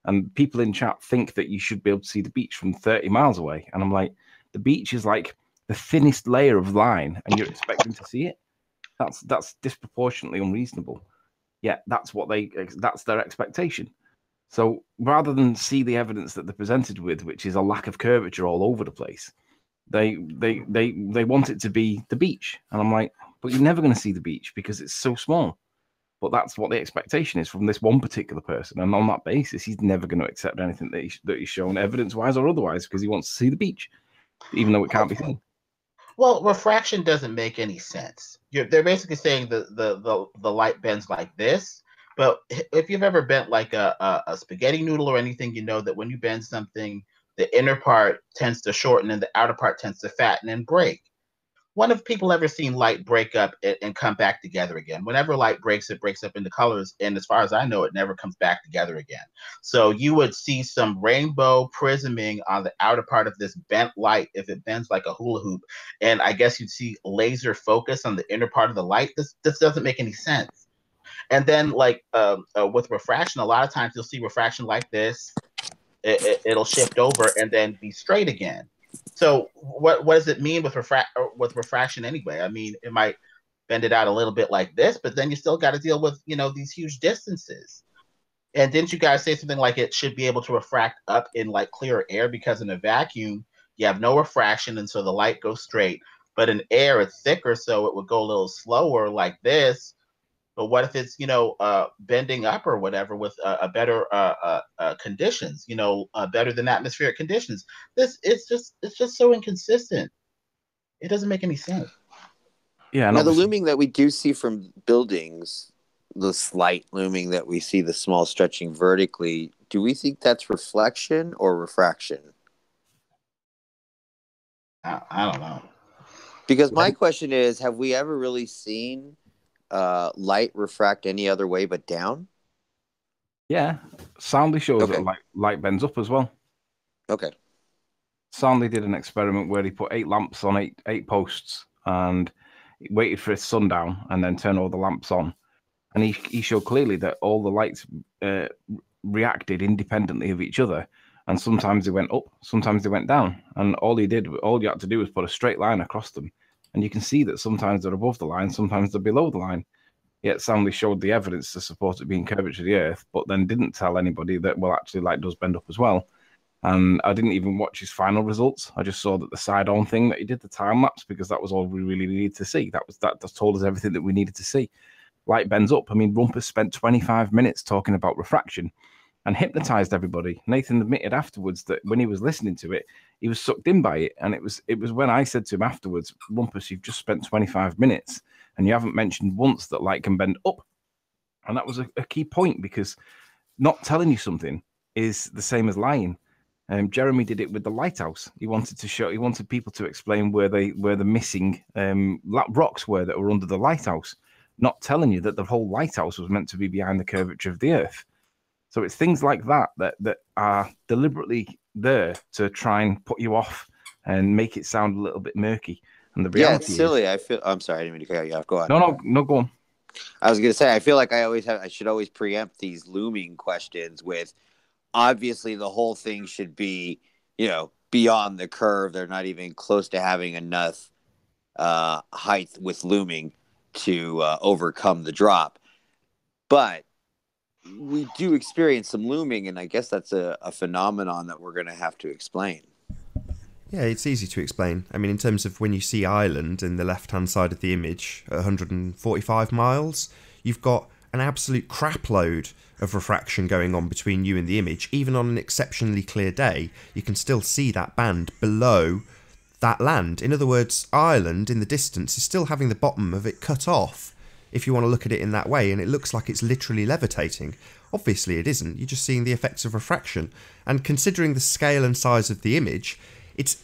And people in chat think that you should be able to see the beach from 30 miles away, and I'm like, the beach is like the thinnest layer of line, and you're expecting to see it. That's disproportionately unreasonable. Yet that's their expectation. So rather than see the evidence that they're presented with, which is a lack of curvature all over the place, they want it to be the beach. And I'm like, but you're never going to see the beach because it's so small. But that's what the expectation is from this one particular person. And on that basis, he's never going to accept anything that he's shown evidence-wise or otherwise because he wants to see the beach, even though it can't be seen. Well, refraction doesn't make any sense. They're basically saying the light bends like this. But if you've ever bent like a spaghetti noodle or anything, you know that when you bend something, the inner part tends to shorten and the outer part tends to fatten and break. When have people ever seen light break up and come back together again? Whenever light breaks, it breaks up into colors. And as far as I know, it never comes back together again. So you would see some rainbow prisming on the outer part of this bent light if it bends like a hula hoop. And I guess you'd see laser focus on the inner part of the light. This doesn't make any sense. And then like with refraction, a lot of times you'll see refraction like this. It'll shift over and then be straight again. So what does it mean with refraction anyway? I mean, it might bend it out a little bit like this, but then you still got to deal with, these huge distances. And didn't you guys say something like it should be able to refract up in like clear air because in a vacuum, you have no refraction and so the light goes straight. But in air, it's thicker, so it would go a little slower like this. But what if it's, bending up or whatever with a better conditions, better than atmospheric conditions? It's just so inconsistent. It doesn't make any sense. Yeah. Now, the looming that we do see from buildings, the slight looming that we see, the small stretching vertically, do we think that's reflection or refraction? I don't know. Because my question is, have we ever really seen light refract any other way but down? Yeah, Soundly shows that light bends up as well. Okay. Soundly did an experiment where he put 8 lamps on eight posts and waited for its sundown and then turned all the lamps on. And he showed clearly that all the lights reacted independently of each other. And sometimes they went up, sometimes they went down. And all you had to do was put a straight line across them. And you can see that sometimes they're above the line, sometimes they're below the line. Yet Soundly showed the evidence to support it being curvature of the Earth, but then didn't tell anybody that, well, actually, light does bend up as well. And I didn't even watch his final results. I just saw that the side-on thing that he did, the time lapse, because that was all we really needed to see. That told us everything that we needed to see. Light bends up. I mean, Rumpus spent 25 minutes talking about refraction and hypnotized everybody. Nathan admitted afterwards that when he was listening to it, he was sucked in by it. And it was when I said to him afterwards, Rumpus, you've just spent 25 minutes and you haven't mentioned once that light can bend up. And that was a key point, because not telling you something is the same as lying. Jeremy did it with the lighthouse. He wanted people to explain where the missing rocks were that were under the lighthouse, not telling you that the whole lighthouse was meant to be behind the curvature of the Earth. So it's things like that are deliberately there to try and put you off and make it sound a little bit murky. And the reality it's silly. I'm sorry, I didn't mean to cut you off. Go on. No, go on. I was gonna say, I feel like I should always preempt these looming questions with, obviously the whole thing should be, beyond the curve. They're not even close to having enough height with looming to overcome the drop. But we do experience some looming, and I guess that's a phenomenon that we're going to have to explain. Yeah, it's easy to explain. I mean, in terms of when you see Ireland in the left-hand side of the image at 145 miles, you've got an absolute crap load of refraction going on between you and the image. Even on an exceptionally clear day, you can still see that band below that land. In other words, Ireland in the distance is still having the bottom of it cut off, if you want to look at it in that way, and it looks like it's literally levitating. Obviously it isn't, you're just seeing the effects of refraction. And considering the scale and size of the image, it's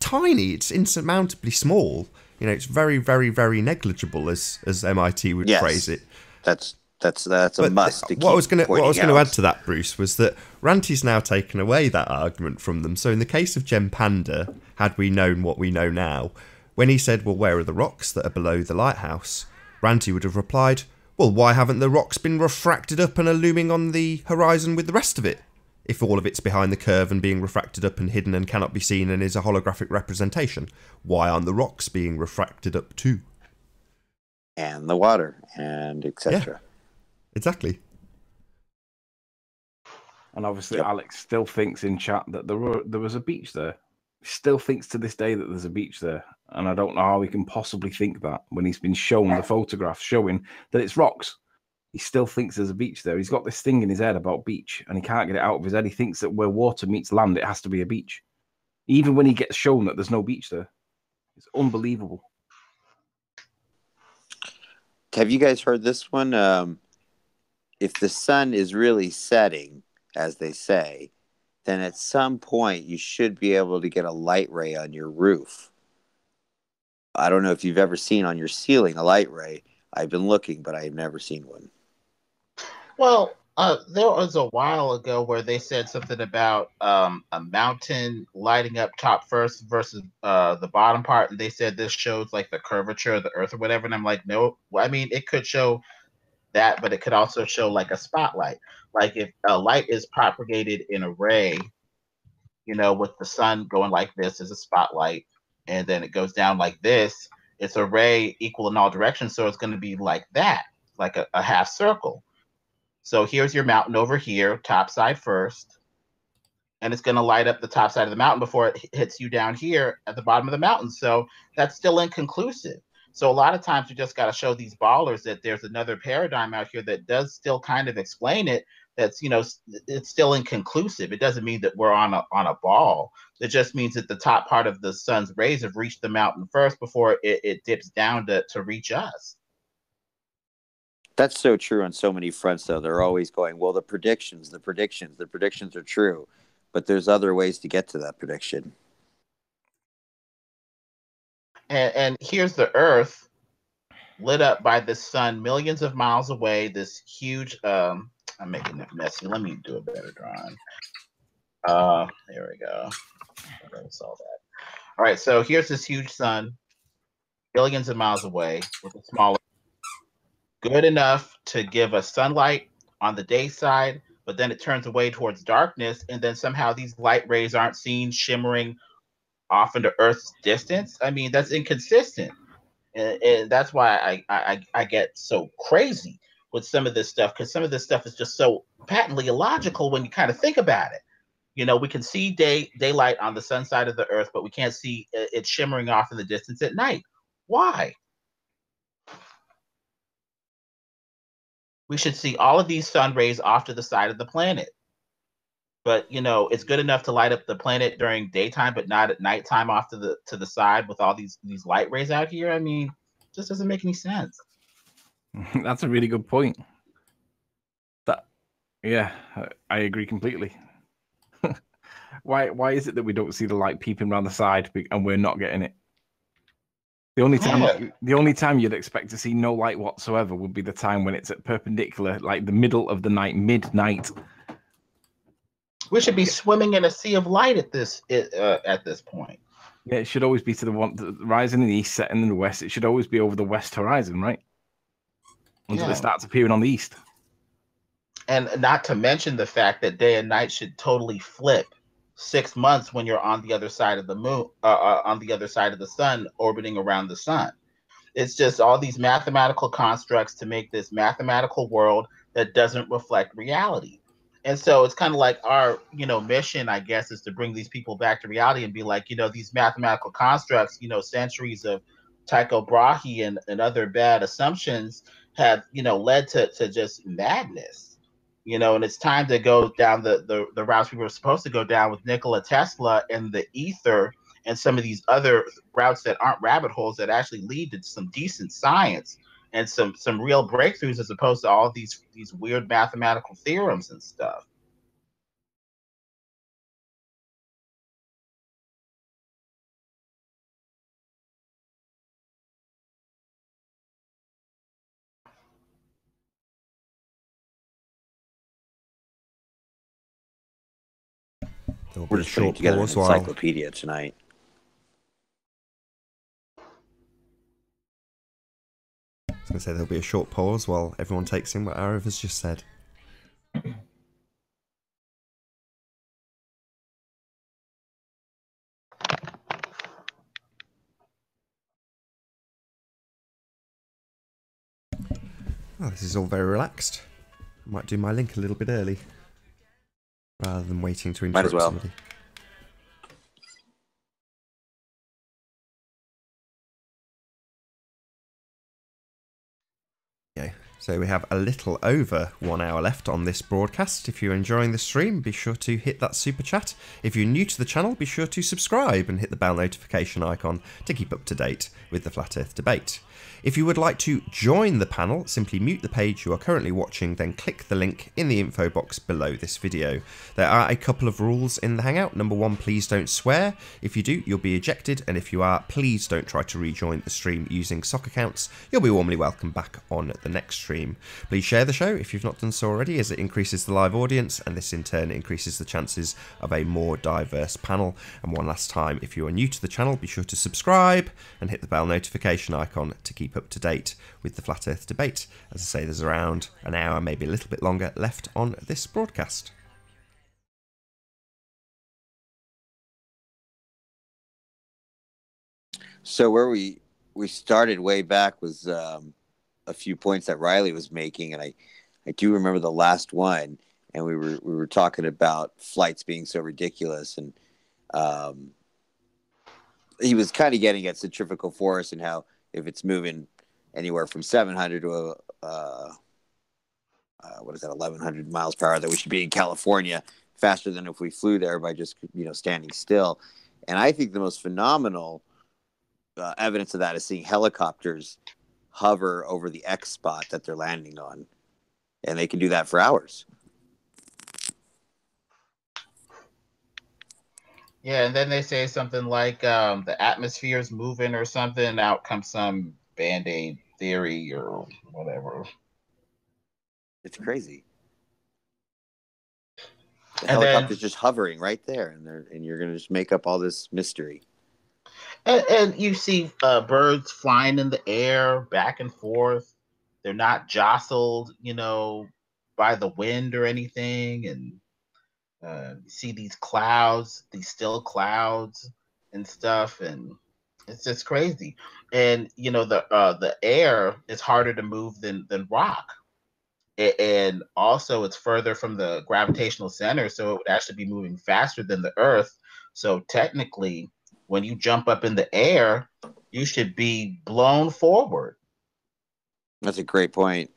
tiny, it's insurmountably small. It's very, very, very negligible, as MIT would phrase it. That's That's a But must. To what I was keep going to pointing add out. to that, Bruce, was that Ranty's now taken away that argument from them. So in the case of Gem Panda, had we known what we know now, when he said, well, where are the rocks that are below the lighthouse? Ranty would have replied, well, why haven't the rocks been refracted up and are looming on the horizon with the rest of it? If all of it's behind the curve and being refracted up and hidden and cannot be seen and is a holographic representation, why aren't the rocks being refracted up too? And the water, and etc. Exactly. And obviously, Alex still thinks in chat that there was a beach there. He still thinks to this day that there's a beach there. And I don't know how he can possibly think that when he's been shown the photographs showing that it's rocks. He still thinks there's a beach there. He's got this thing in his head about beach, and he can't get it out of his head. He thinks that where water meets land, it has to be a beach. Even when he gets shown that there's no beach there. It's unbelievable. Have you guys heard this one? If the sun is really setting, as they say, then at some point you should be able to get a light ray on your roof. I don't know if you've ever seen on your ceiling a light ray. I've been looking, but I've never seen one. Well, there was a while ago where they said something about a mountain lighting up top first versus the bottom part, and they said this shows like the curvature of the Earth or whatever. And I'm like, no. I mean, it could show that, but it could also show like a spotlight. Like if a light is propagated in a ray, with the sun going like this is a spotlight, and then it goes down like this, it's a ray equal in all directions, so it's going to be like that, like a half circle. So here's your mountain over here, top side first, and it's going to light up the top side of the mountain before it hits you down here at the bottom of the mountain. So that's still inconclusive. So a lot of times you just got to show these ballers that there's another paradigm out here that does still kind of explain it. That's it's still inconclusive. It doesn't mean that we're on a ball. It just means that the top part of the sun's rays have reached the mountain first before it dips down to reach us. That's so true on so many fronts, though. They're always going, well, the predictions are true, but there's other ways to get to that prediction. And here's the Earth lit up by the sun millions of miles away. This huge, I'm making it messy. Let me do a better drawing. There we go. I saw that. All right, so here's this huge sun, billions of miles away, with a smaller, good enough to give us sunlight on the day side, but then it turns away towards darkness, and then somehow these light rays aren't seen shimmering off into Earth's distance. I mean, that's inconsistent. And that's why I get so crazy with some of this stuff, because some of this stuff is just so patently illogical when you kind of think about it. We can see daylight on the sun side of the Earth, but we can't see it shimmering off in the distance at night. Why? We should see all of these sun rays off to the side of the planet. But it's good enough to light up the planet during daytime, but not at nighttime off to the side with all these light rays out here. I mean, it just doesn't make any sense. That's a really good point. Yeah, I agree completely. Why is it that we don't see the light peeping around the side and we're not getting it? The only time you'd expect to see no light whatsoever would be the time when it's at perpendicular, like the middle of the night, midnight. We should be swimming in a sea of light at this point. Yeah, it should always be to the rising in the east, setting in the west. It should always be over the west horizon, right? Until it starts appearing on the east. And not to mention the fact that day and night should totally flip 6 months when you're on the other side of the moon, on the other side of the sun, orbiting around the sun. It's just all these mathematical constructs to make this mathematical world that doesn't reflect reality. And so it's kind of like our, mission, I guess, is to bring these people back to reality and be like, these mathematical constructs, centuries of Tycho Brahe and other bad assumptions have, led to just madness. And it's time to go down the routes we were supposed to go down with Nikola Tesla and the ether and some of these other routes that aren't rabbit holes that actually lead to some decent science and some real breakthroughs, as opposed to all these weird mathematical theorems and stuff. There'll We're be a just putting short together an pause while encyclopedia tonight. I was going to say there'll be a short pause while everyone takes in what Arav has just said. Oh, this is all very relaxed. I might do my link a little bit early, rather than waiting to Might interrupt as well. somebody. Okay, so we have a little over 1 hour left on this broadcast. If you're enjoying the stream, be sure to hit that super chat. If you're new to the channel, be sure to subscribe and hit the bell notification icon to keep up to date with the Flat Earth debate. If you would like to join the panel, simply mute the page you are currently watching, then click the link in the info box below this video. There are a couple of rules in the Hangout. Number one, please don't swear. If you do, you'll be ejected, and if you are, please don't try to rejoin the stream using sock accounts. You'll be warmly welcome back on the next stream. Please share the show if you've not done so already, as it increases the live audience, and this in turn increases the chances of a more diverse panel. And one last time, if you are new to the channel, be sure to subscribe and hit the bell notification icon to keep up to date with the Flat Earth debate. As I say, there's around an hour, maybe a little bit longer, left on this broadcast. So where we started way back was a few points that Riley was making, and I do remember the last one, and we were talking about flights being so ridiculous, and he was kind of getting at centrifugal force and how if it's moving anywhere from 700 to what is that, 1100 miles per hour, that we should be in California faster than if we flew there by just standing still. And I think the most phenomenal evidence of that is seeing helicopters hover over the X spot that they're landing on, and they can do that for hours. Yeah, and then they say something like the atmosphere is moving or something, and out comes some Band-Aid theory or whatever. It's crazy. The And helicopter's just hovering right there, and you're going to just make up all this mystery. And you see birds flying in the air back and forth. They're not jostled, by the wind or anything. And you see these clouds, these still clouds and stuff, and it's just crazy. And the air is harder to move than rock. And also it's further from the gravitational center, so it would actually be moving faster than the Earth. So technically, when you jump up in the air, you should be blown forward. That's a great point.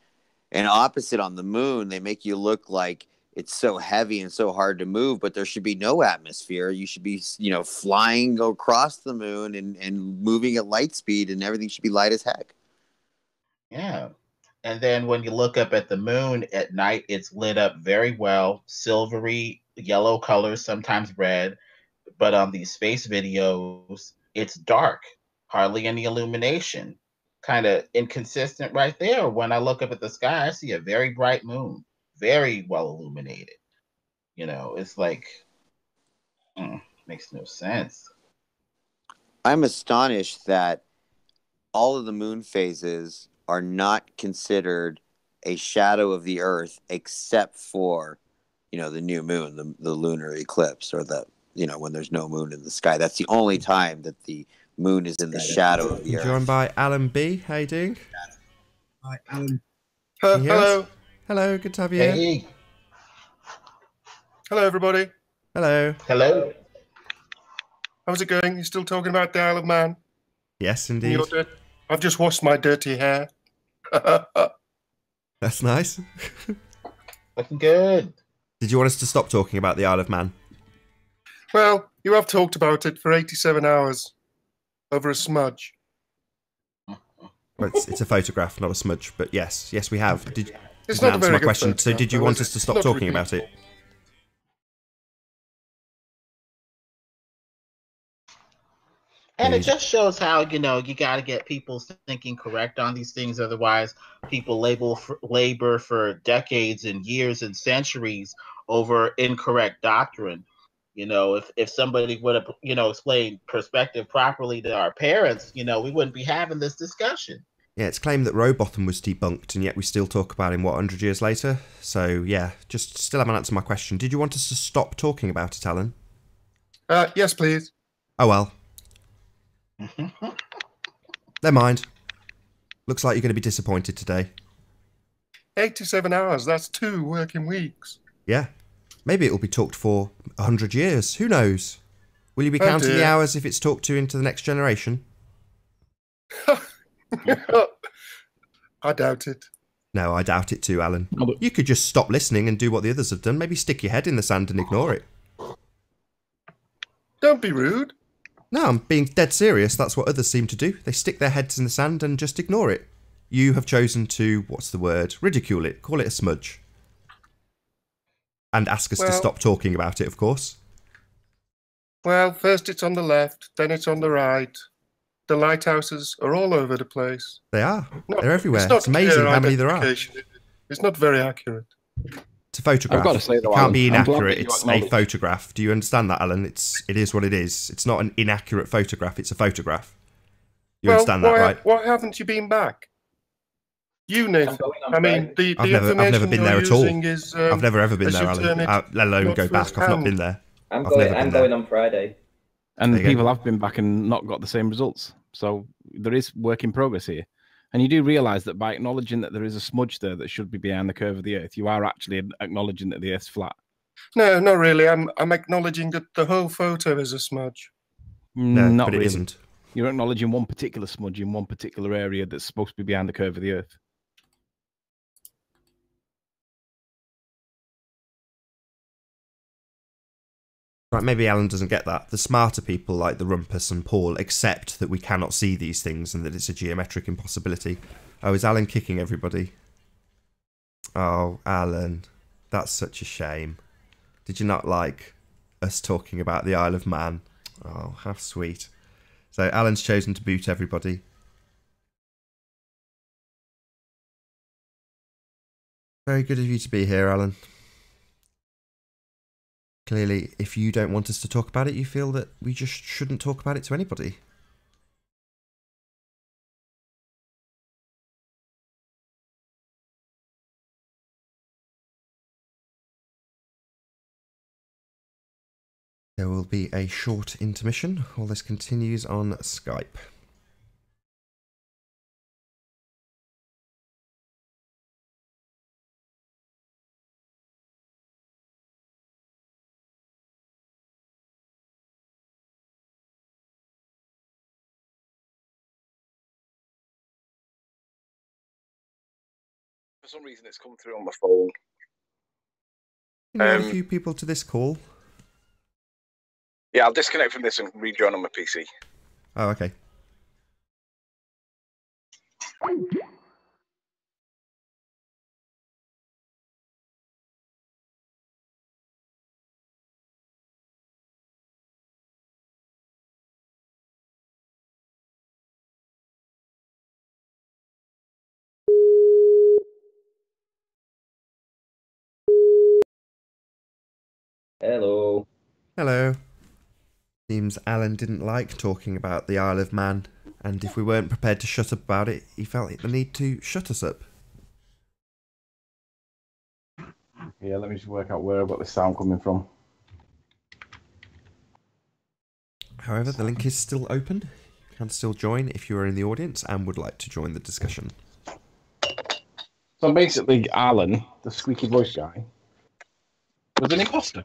And opposite on the moon, they make you look like it's so heavy and so hard to move, but there should be no atmosphere. You should be, flying across the moon and moving at light speed, and everything should be light as heck. Yeah. And then when you look up at the moon at night, it's lit up very well, silvery, yellow colors, sometimes red. But on these space videos, it's dark, hardly any illumination. Kind of inconsistent right there. When I look up at the sky, I see a very bright moon, very well illuminated. It's like, makes no sense. I'm astonished that all of the moon phases are not considered a shadow of the Earth, except for, the new moon, the lunar eclipse, or when there's no moon in the sky. That's the only time that the moon is in the shadow of the Earth. Joined by Alan B. How you doing? Hi, Alan. Can you hear us? Hello. Hello, good to have you here. Hey, Hello, everybody. Hello. hello. How's it going? You still talking about the Isle of Man? Yes, And indeed. your dirt? I've just washed my dirty hair. That's nice. Looking good. Did you want us to stop talking about the Isle of Man? Well, you have talked about it for 87 hours over a smudge. Well, it's a photograph, not a smudge, but yes, we have. Did It's you not a answer very my good question? So photograph, did you though, want is us it? to stop Not talking really. about it? And Yeah, it just shows how, you got to get people thinking correct on these things. Otherwise, people labor for decades and years and centuries over incorrect doctrine. If somebody would have, explained perspective properly to our parents, we wouldn't be having this discussion. Yeah, it's claimed that Rowbottom was debunked, and yet we still talk about him, 100 years later? So, yeah, just still haven't answered my question. Did you want us to stop talking about it, Alan? Yes, please. Oh, well. Never mind. Looks like you're going to be disappointed today. 87 hours, that's 2 working weeks. Yeah. Maybe it'll be talked for 100 years. Who knows? Will you be counting the hours if it's talked to into the next generation? I doubt it. No, I doubt it too, Alan. You could just stop listening and do what the others have done. Maybe stick your head in the sand and ignore it. Don't be rude. No, I'm being dead serious. That's what others seem to do. They stick their heads in the sand and just ignore it. You have chosen to, what's the word, ridicule it, call it a smudge. And ask us to stop talking about it, of course. Well, first it's on the left, then it's on the right. The lighthouses are all over the place. They are. They're everywhere. It's amazing how many there are. It's not very accurate. It's a photograph. I've got to say, though, it can't be I'm glad inaccurate. that you It's a acknowledge- photograph. Do you understand that, Alan? It is what it is. It's not an inaccurate photograph. It's a photograph. You understand that, right? Why haven't you been back? You, Nathan. I mean, the I've never been there at all. Is, I've never ever been as there, you Alan. turn it, Let alone not go back. first I've not hand. been there. I'm I've never going. been I'm there. going on Friday. And There you go. people have been back and not got the same results. So there is work in progress here. And you do realise that by acknowledging that there is a smudge there that should be behind the curve of the Earth, you are actually acknowledging that the Earth's flat. No, not really. I'm acknowledging that the whole photo is a smudge. No, Not but it really. isn't. You're acknowledging one particular smudge in one particular area that's supposed to be behind the curve of the Earth. Right, maybe Alan doesn't get that. The smarter people like the Rumpus and Paul accept that we cannot see these things and that it's a geometric impossibility. Oh, is Alan kicking everybody? Oh, Alan, that's such a shame. Did you not like us talking about the Isle of Man? Oh, how sweet. So Alan's chosen to boot everybody. Very good of you to be here, Alan. Clearly, if you don't want us to talk about it, you feel that we just shouldn't talk about it to anybody. There will be a short intermission while this continues on Skype. For some reason, it's come through on my phone. Can you add a few people to this call? Yeah, I'll disconnect from this and rejoin on my PC. Oh, okay. Hello. Hello. Seems Alan didn't like talking about the Isle of Man, and if we weren't prepared to shut up about it, he felt the need to shut us up. Yeah, let me just work out where I've got the sound coming from. However, the link is still open. You can still join if you are in the audience and would like to join the discussion. So basically, Alan, the squeaky voice guy, was an imposter.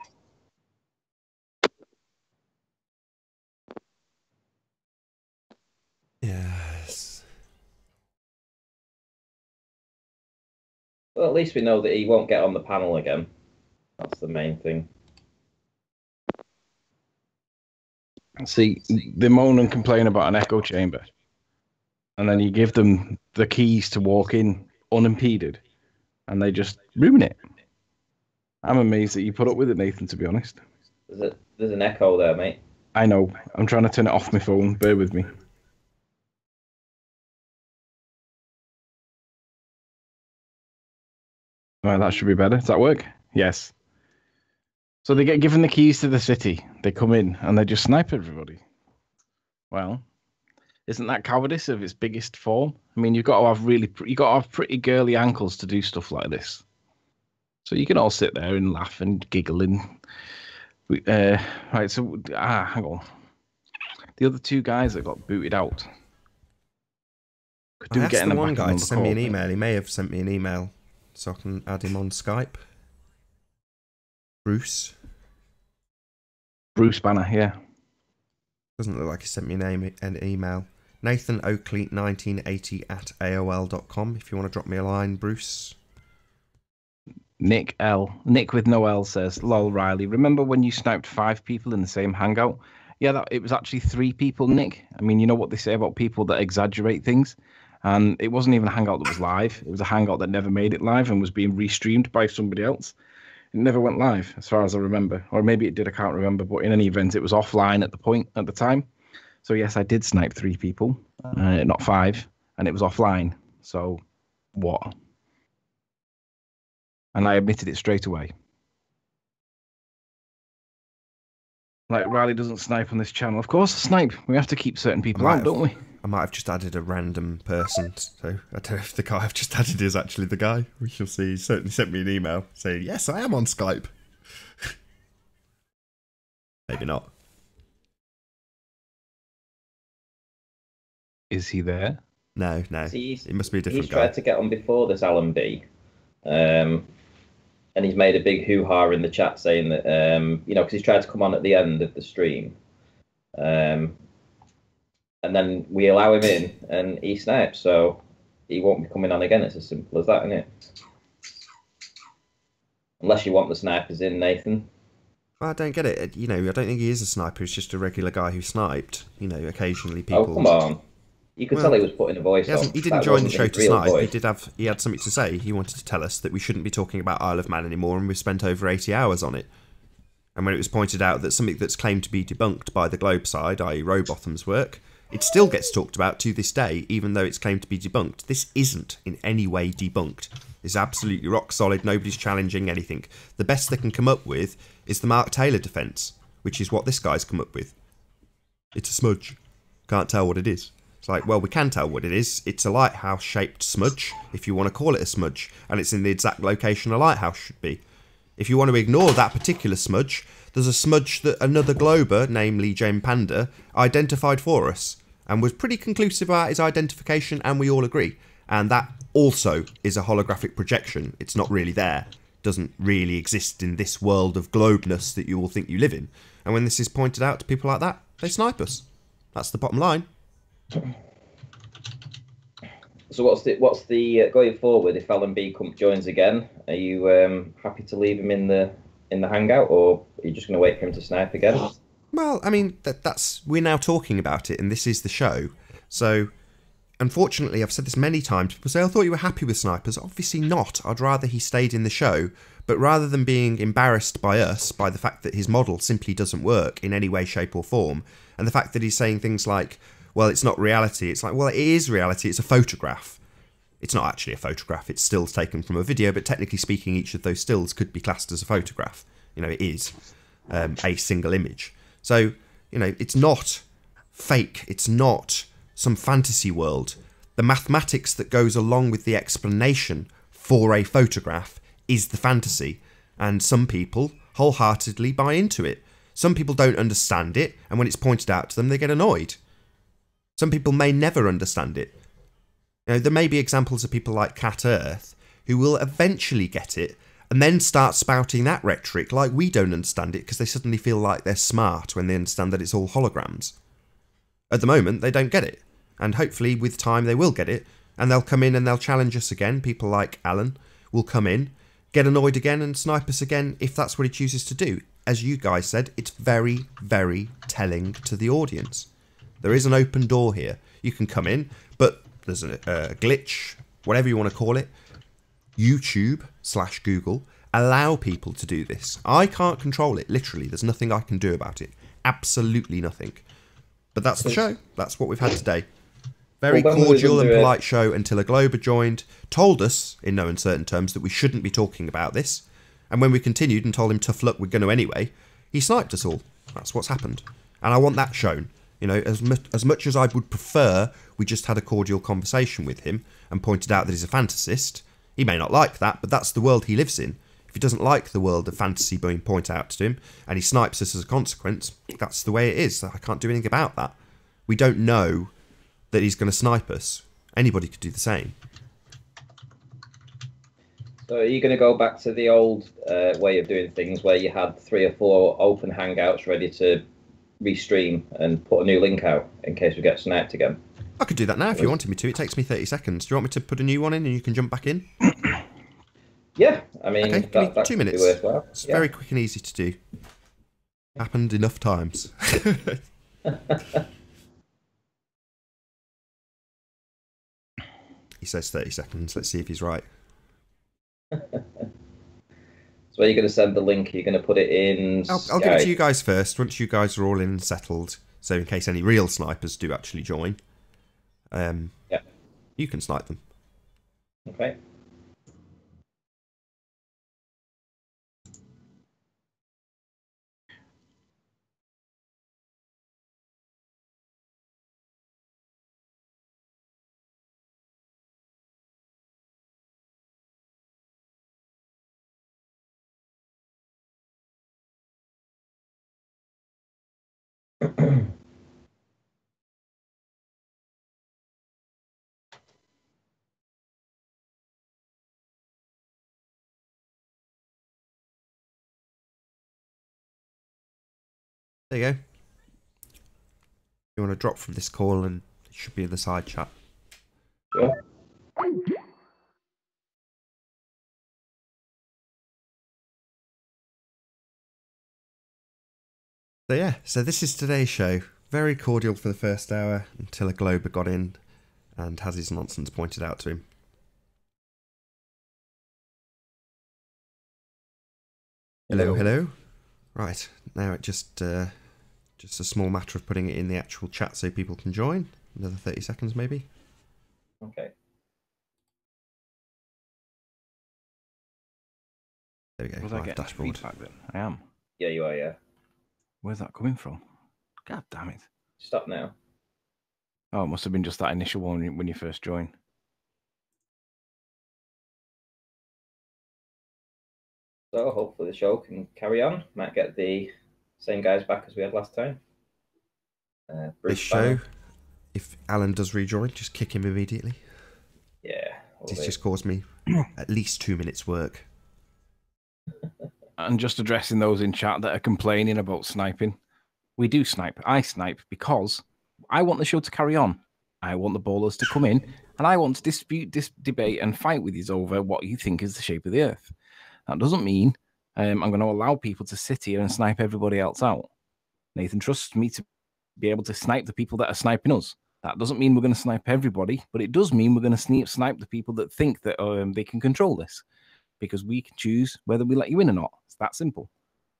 Yes. Well, at least we know that he won't get on the panel again. That's the main thing. See, they moan and complain about an echo chamber, and then you give them the keys to walk in unimpeded, and they just ruin it. I'm amazed that you put up with it, Nathan, to be honest. There's an echo there, mate. I know. I'm trying to turn it off my phone. Bear with me. Right, that should be better. Does that work? Yes. So they get given the keys to the city. They come in and they just snipe everybody. Well, isn't that cowardice of its biggest form? I mean, you've got to have pretty girly ankles to do stuff like this. So you can all sit there and laugh and giggle and right. So hang on. The other two guys that got booted out. I asked the one guy to send me an email. He may have sent me an email so I can add him on Skype. Bruce Banner, yeah. Doesn't look like he sent me an email. Nathan Oakley 1980 at AOL.com if you want to drop me a line, Bruce. Nick with no L says, lol, Riley, remember when you sniped 5 people in the same hangout? Yeah, it was actually 3 people, Nick. I mean, you know what they say about people that exaggerate things? And it wasn't even a hangout that was live. It was a hangout that never made it live and was being restreamed by somebody else. It never went live, as far as I remember. Or maybe it did, I can't remember. But in any event, it was offline at the time. So yes, I did snipe 3 people, not 5. And it was offline. So what? And I admitted it straight away. Like, Riley doesn't snipe on this channel. Of course, snipe. We have to keep certain people out, don't we? I might have just added a random person. So I don't know if the guy I've just added is actually the guy. We shall see. He certainly sent me an email saying, yes, I am on Skype. Maybe not. Is he there? No. See, it must be a different guy. He's tried to get on before this Alan B. And he's made a big hoo-ha in the chat saying that, because he's tried to come on at the end of the stream. And then we allow him in and he snipes, so he won't be coming on again. It's as simple as that, isn't it? Unless you want the snipers in, Nathan. Well, I don't get it. I don't think he is a sniper. He's just a regular guy who sniped. Occasionally people... Oh, come on. You could tell he was putting a voice on. He didn't join the show to snipe. He had something to say. He wanted to tell us that we shouldn't be talking about Isle of Man anymore, and we've spent over 80 hours on it. And when it was pointed out that something that's claimed to be debunked by the Globe side, i.e. Rowbottom's work, it still gets talked about to this day, even though it's claimed to be debunked. This isn't in any way debunked. It's absolutely rock solid. Nobody's challenging anything. The best they can come up with is the Mark Taylor defence, which is what this guy's come up with. It's a smudge. Can't tell what it is. It's like, well, we can tell what it is. It's a lighthouse-shaped smudge, if you want to call it a smudge, and it's in the exact location a lighthouse should be. If you want to ignore that particular smudge, there's a smudge that another glober, namely James Panda, identified for us, and was pretty conclusive about his identification, and we all agree. And that also is a holographic projection. It's not really there. It doesn't really exist in this world of globeness that you all think you live in. And when this is pointed out to people like that, they snipe us. That's the bottom line. So what's the going forward if Alan B joins again? Are you happy to leave him in the hangout, or are you just going to wait for him to snipe again? Well, I mean we're now talking about it, and this is the show. So, unfortunately, I've said this many times. People say, "I thought you were happy with snipers." Obviously not. I'd rather he stayed in the show. But rather than being embarrassed by us by the fact that his model simply doesn't work in any way, shape, or form, and the fact that he's saying things like, well, it's not reality. It's like, well, it is reality. It's a photograph. It's not actually a photograph. It's stills taken from a video, but technically speaking, each of those stills could be classed as a photograph. It is a single image. So, it's not fake. It's not some fantasy world. The mathematics that goes along with the explanation for a photograph is the fantasy. And some people wholeheartedly buy into it. Some people don't understand it, and when it's pointed out to them, they get annoyed. Some people may never understand it. There may be examples of people like Cat Earth who will eventually get it and then start spouting that rhetoric like we don't understand it because they suddenly feel like they're smart when they understand that it's all holograms. At the moment, they don't get it. And hopefully with time they will get it, and they'll come in and they'll challenge us again. People like Alan will come in, get annoyed again and snipe us again if that's what he chooses to do. As you guys said, it's very, very telling to the audience. There is an open door here. You can come in, but there's a glitch, whatever you want to call it. YouTube/Google allow people to do this. I can't control it, literally. There's nothing I can do about it. Absolutely nothing. But that's the show. That's what we've had today. Very cordial and polite show until a Glober joined, told us, in no uncertain terms, that we shouldn't be talking about this, And when we continued and told him tough luck, we're going to anyway, he sniped us all. That's what's happened. And I want that shown. You know, as much as I would prefer we just had a cordial conversation with him and pointed out that he's a fantasist, he may not like that, but that's the world he lives in. If he doesn't like the world of fantasy being pointed out to him, and he snipes us as a consequence, that's the way it is. I can't do anything about that. We don't know that he's going to snipe us. Anybody could do the same. So are you going to go back to the old way of doing things where you had 3 or 4 open hangouts ready to restream and put a new link out in case we get sniped again? I could do that now if you wanted me to. It takes me 30 seconds. Do you want me to put a new one in and you can jump back in? Yeah, I mean, okay, give me 2 minutes. Worthwhile. It's very quick and easy to do. Happened enough times. He says 30 seconds. Let's see if he's right. So are you going to send the link? You're going to put it in I'll give it to you guys first, once you guys are all in and settled. So in case any real snipers do actually join, yeah, you can snipe them. Okay. There you go. You want to drop from this call and it should be in the side chat. Sure. So yeah, so this is today's show. Very cordial for the first hour until a Glober got in and has his nonsense pointed out to him. Hello, hello. Right, now it just a small matter of putting it in the actual chat so people can join. Another 30 seconds maybe. Okay. There we go. Was I Live getting dashboard. feedback then? I am. Yeah, you are, yeah. Where's that coming from? God damn it. Stop now. Oh, it must have been just that initial one when you first joined. So hopefully the show can carry on. Might get the same guys back as we had last time. This show, if Alan does rejoin, just kick him immediately. Yeah. It's just caused me at least 2 minutes work. And just addressing those in chat that are complaining about sniping. We do snipe. I snipe because I want the show to carry on. I want the ballers to come in and I want to dispute, debate and fight with you over what you think is the shape of the earth. That doesn't mean I'm going to allow people to sit here and snipe everybody else out. Nathan trusts me to be able to snipe the people that are sniping us. That doesn't mean we're going to snipe everybody, but it does mean we're going to snipe the people that think that they can control this, because we can choose whether we let you in or not. It's that simple.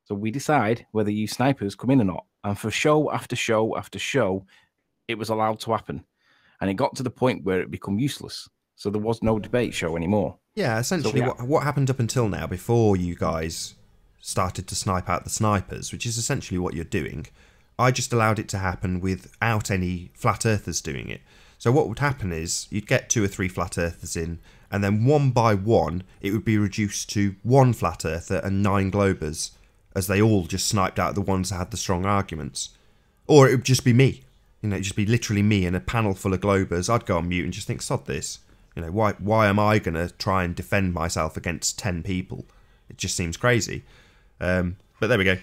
So we decide whether you snipers come in or not. And for show after show after show, it was allowed to happen. And it got to the point where it became useless. So there was no debate show anymore. Yeah, essentially what happened up until now, before you guys started to snipe out the snipers, which is essentially what you're doing, I just allowed it to happen without any flat earthers doing it. So what would happen is you'd get 2 or 3 flat earthers in, and then one by one it would be reduced to 1 flat earther and 9 globers, as they all just sniped out the ones that had the strong arguments. Or it would just be me. You know, it'd just be literally me and a panel full of globers. I'd go on mute and just think, sod this. You know, why am I going to try and defend myself against 10 people? It just seems crazy. But there we go.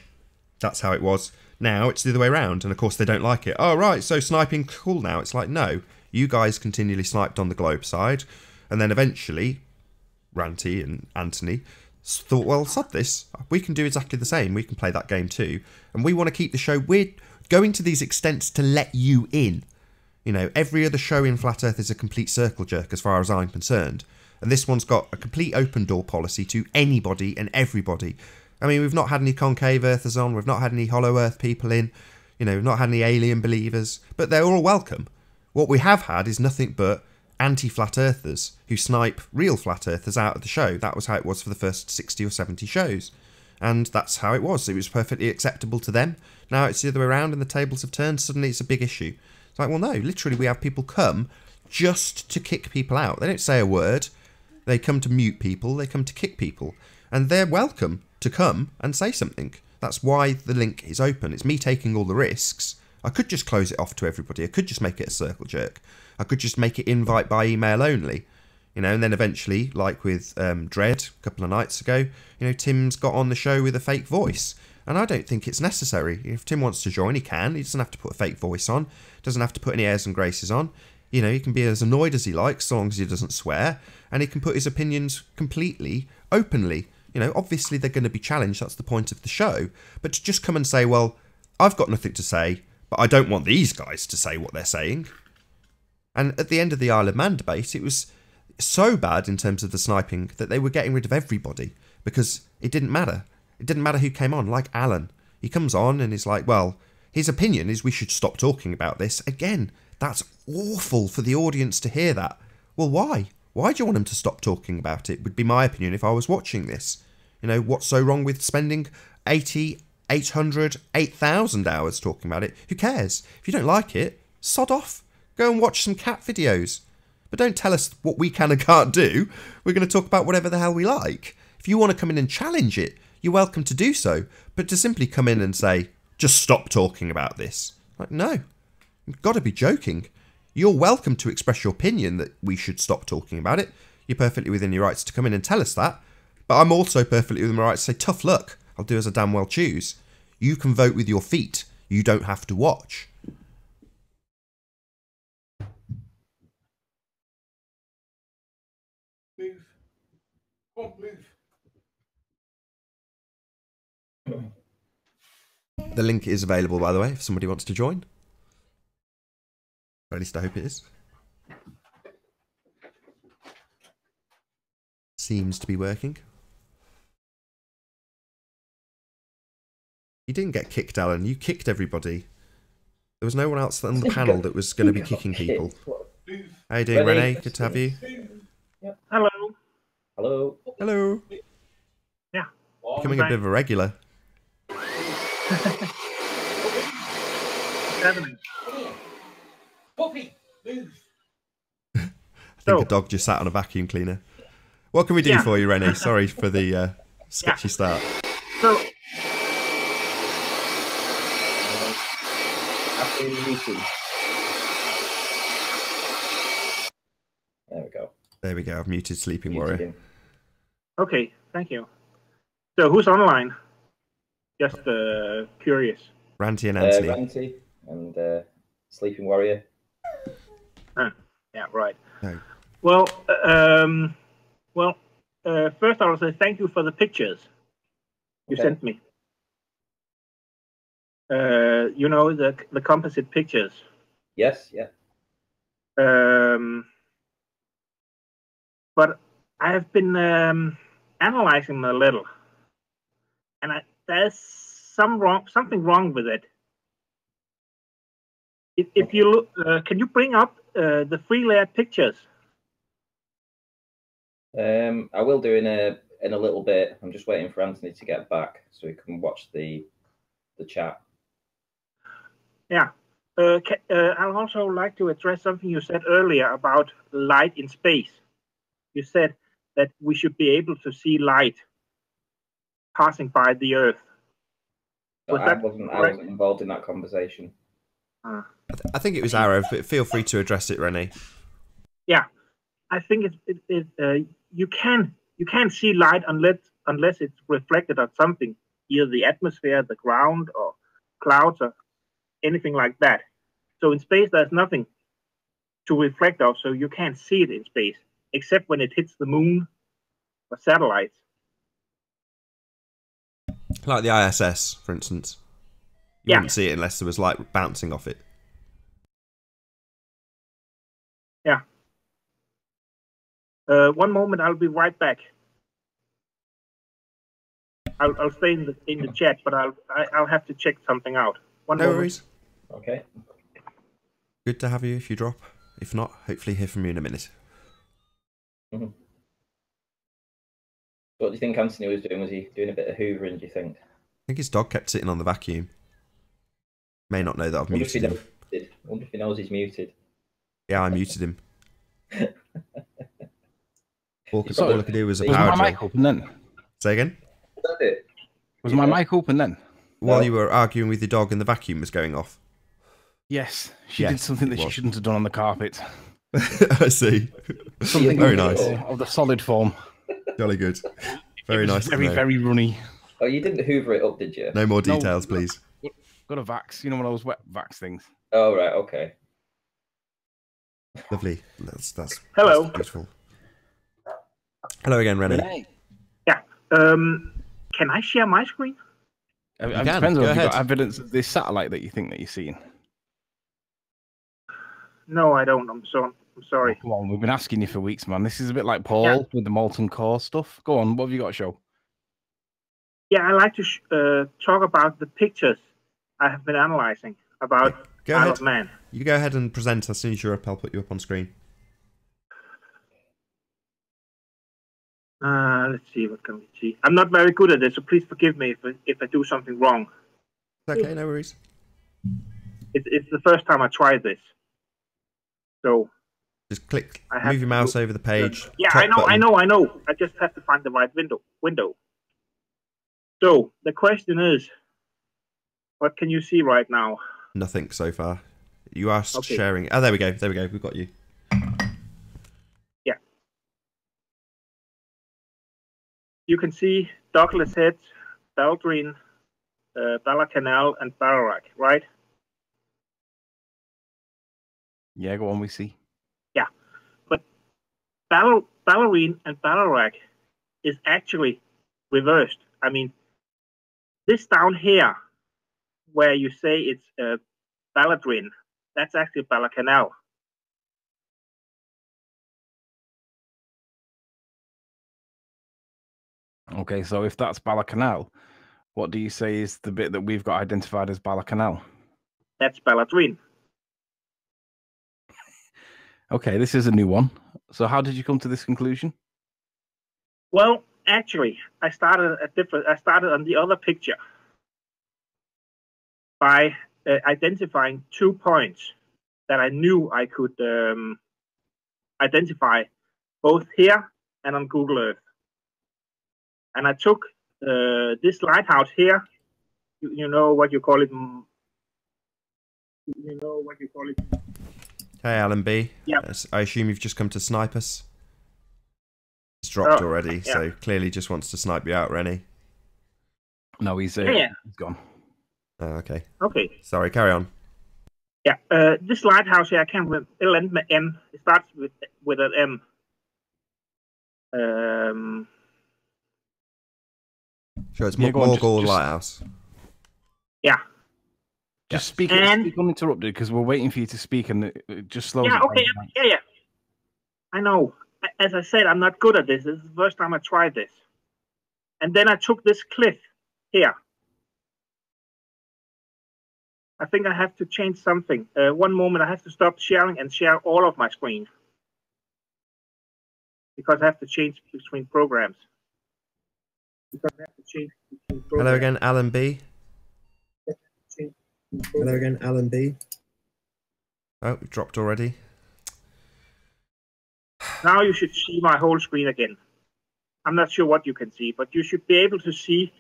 That's how it was. Now it's the other way around, and of course they don't like it. Oh, right, so sniping cool now. It's like, no, you guys continually sniped on the globe side, and then eventually Ranty and Anthony thought, well, sod this. We can do exactly the same. We can play that game too. And we want to keep the show. We're going to these extents to let you in. You know, every other show in Flat Earth is a complete circle jerk as far as I'm concerned. And this one's got a complete open door policy to anybody and everybody. I mean, we've not had any concave earthers on. We've not had any hollow earth people in. You know, we've not had any alien believers. But they're all welcome. What we have had is nothing but anti-flat earthers who snipe real flat earthers out of the show. That was how it was for the first 60 or 70 shows. And that's how it was. It was perfectly acceptable to them. Now it's the other way around and the tables have turned. Suddenly it's a big issue. It's like, well, no, literally we have people come just to kick people out. They don't say a word. They come to mute people. They come to kick people. And they're welcome to come and say something. That's why the link is open. It's me taking all the risks. I could just close it off to everybody. I could just make it a circle jerk. I could just make it invite by email only. You know, and then eventually, like with Dread a couple of nights ago, you know, Tim's got on the show with a fake voice. And I don't think it's necessary. If Tim wants to join, he can. He doesn't have to put a fake voice on. Doesn't have to put any airs and graces on. You know, he can be as annoyed as he likes, so long as he doesn't swear. And he can put his opinions completely, openly. You know, obviously they're going to be challenged. That's the point of the show. But to just come and say, well, I've got nothing to say, but I don't want these guys to say what they're saying. And at the end of the Isle of Man debate, it was so bad in terms of the sniping that they were getting rid of everybody because it didn't matter. It didn't matter who came on, like Alan. He comes on and is like, well, his opinion is we should stop talking about this. Again, that's awful for the audience to hear that. Well, why? Why do you want him to stop talking about it? Would be my opinion if I was watching this. You know, what's so wrong with spending 80, 800, 8,000 hours talking about it? Who cares? If you don't like it, sod off. Go and watch some cat videos. But don't tell us what we can and can't do. We're going to talk about whatever the hell we like. If you want to come in and challenge it, you're welcome to do so. But to simply come in and say, just stop talking about this. Like, no. You've got to be joking. You're welcome to express your opinion that we should stop talking about it. You're perfectly within your rights to come in and tell us that. But I'm also perfectly within my rights to say, tough luck. I'll do as I damn well choose. You can vote with your feet. You don't have to watch. Move. Come on, move. The link is available, by the way, if somebody wants to join. Or at least I hope it is. Seems to be working. You didn't get kicked, Alan. You kicked everybody. There was no one else on the panel that was going to be kicking people. How you doing, Renee? Good to have you. Yep. Hello. Hello. Hello. Yeah. Becoming a bit of a regular. Puppy, move. I think a dog just sat on a vacuum cleaner. What can we do for you, Renee? Sorry for the sketchy start. So, there we go. There we go. I've muted Sleeping Warrior. Okay, thank you. So, who's online? Just curious. Ranty and Anthony. Ranty and Sleeping Warrior. Yeah, right. No. Well, first I will say thank you for the pictures you sent me. You know, the composite pictures. Yes, yeah. But I have been analyzing them a little, and there's something wrong with it. If you look, can you bring up the free layered pictures? I will do in a little bit. I'm just waiting for Anthony to get back so we can watch the chat. Yeah. I'd also like to address something you said earlier about light in space. You said that we should be able to see light passing by the Earth. I wasn't involved in that conversation. I think it was Arrow, but feel free to address it, Renee. Yeah, I think you can't see light unless it's reflected on something, either the atmosphere, the ground, or clouds, or anything like that. So in space, there's nothing to reflect off, so you can't see it in space, except when it hits the moon or satellites. Like the ISS, for instance. You wouldn't see it unless there was light bouncing off it. Yeah. One moment, I'll be right back. I'll stay in the chat, but I'll have to check something out. No worries. Okay. Good to have you if you drop. If not, hopefully hear from you in a minute. Mm-hmm. What do you think Anthony was doing? Was he doing a bit of hoovering, do you think? I think his dog kept sitting on the vacuum. May not know that I've muted him. I wonder if he knows he's muted. Yeah, I muted him. All I could do was a was power my drill. mic open then? Say again? Is that it? Was my mic open then? While you were arguing with your dog and the vacuum was going off. Yes, she did something that she shouldn't have done on the carpet. I see. Something very nice. Of the solid form. Jolly good. Very nice. Very runny. Oh, you didn't hoover it up, did you? No more details, please. Got a Vax. You know one of those wet Vax things. Oh, right, okay. Lovely. That's Hello. That's beautiful. Hello again, Renee. Yeah. Can I share my screen? It depends on if you've got evidence of this satellite that you think that you're seeing. No, I don't. I'm sorry. Oh, come on, we've been asking you for weeks, man. This is a bit like Paul with the molten core stuff. Go on, what have you got to show? Yeah, I like to talk about the pictures I have been analyzing about Isle of Man. You go ahead and present. As soon as you're up, I'll put you up on screen. Let's see, what can we see? I'm not very good at this, so please forgive me if I do something wrong. Okay, no worries. It's the first time I tried this. So just move your mouse over the page. Yeah, I know. I just have to find the right window. So the question is, what can you see right now? Nothing so far. You are sharing. Oh, there we go. We've got you. Yeah. You can see Douglas Head, Baldwin, Bala Canal, and Ballarat, right? Yeah, go on, we see. Yeah. But Ballerine and Ballarat is actually reversed. I mean, this down here, where you say it's Balladrin, that's actually Bala Canal. Okay, so if that's Bala Canal, what do you say is the bit that we've got identified as Bala Canal? That's Balladrin. Okay, this is a new one. So how did you come to this conclusion? Well, actually, I started on the other picture by identifying 2 points that I knew I could identify both here and on Google Earth. And I took this lighthouse here. You know what you call it? Hey, Alan B. Yeah. I assume you've just come to snipe us. He's dropped already, so clearly just wants to snipe you out, Rennie. No, he's gone. Oh, okay. Okay. Sorry, carry on. Yeah, this lighthouse here, I can't remember. It'll end with M. It starts with an M. Sure, it's Morgul Lighthouse. Yeah. Just speak uninterrupted because we're waiting for you to speak and it just slows Yeah, okay. Yeah. I know. As I said, I'm not good at this. This is the first time I tried this. And then I took this cliff here. I think I have to change something. One moment, I have to stop sharing and share all of my screen. Because I have to change between programs. Hello again, Alan B. Hello again, Alan B. Oh, we dropped already. Now you should see my whole screen again. I'm not sure what you can see, but you should be able to see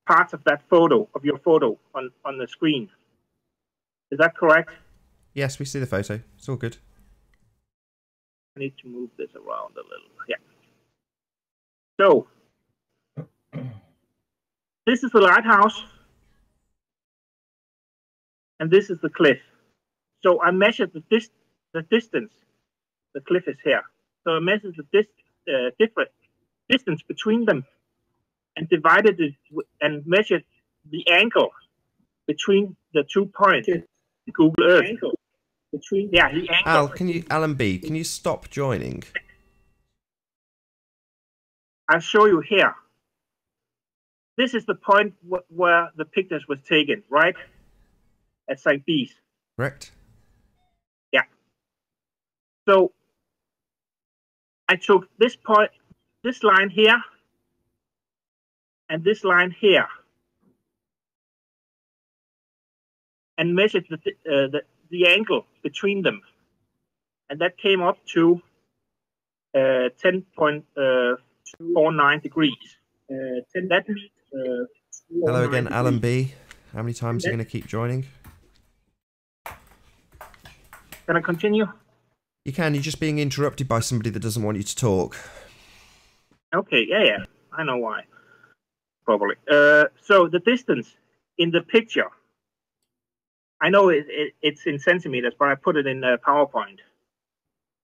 parts of that photo, of your photo on the screen. Is that correct? Yes, we see the photo. It's all good. I need to move this around a little. Yeah. So, this is the lighthouse. And this is the cliff. So I measured the distance. The cliff is here. So I measured the different distance between them and divided it and measured the angle between the 2 points. Google Earth. The angle. Alan B, can you stop joining? I'll show you here. This is the point where the pictures was taken, right? At St. Bees. Correct. Yeah. So I took this point, this line here, and this line here, and measured the angle between them, and that came up to 10.49 degrees. That means. Hello again, Alan B. How many times are you going to keep joining? Can I continue? You can. You're just being interrupted by somebody that doesn't want you to talk. Okay, yeah. I know why. Probably. So the distance in the picture, I know it's in centimeters, but I put it in PowerPoint.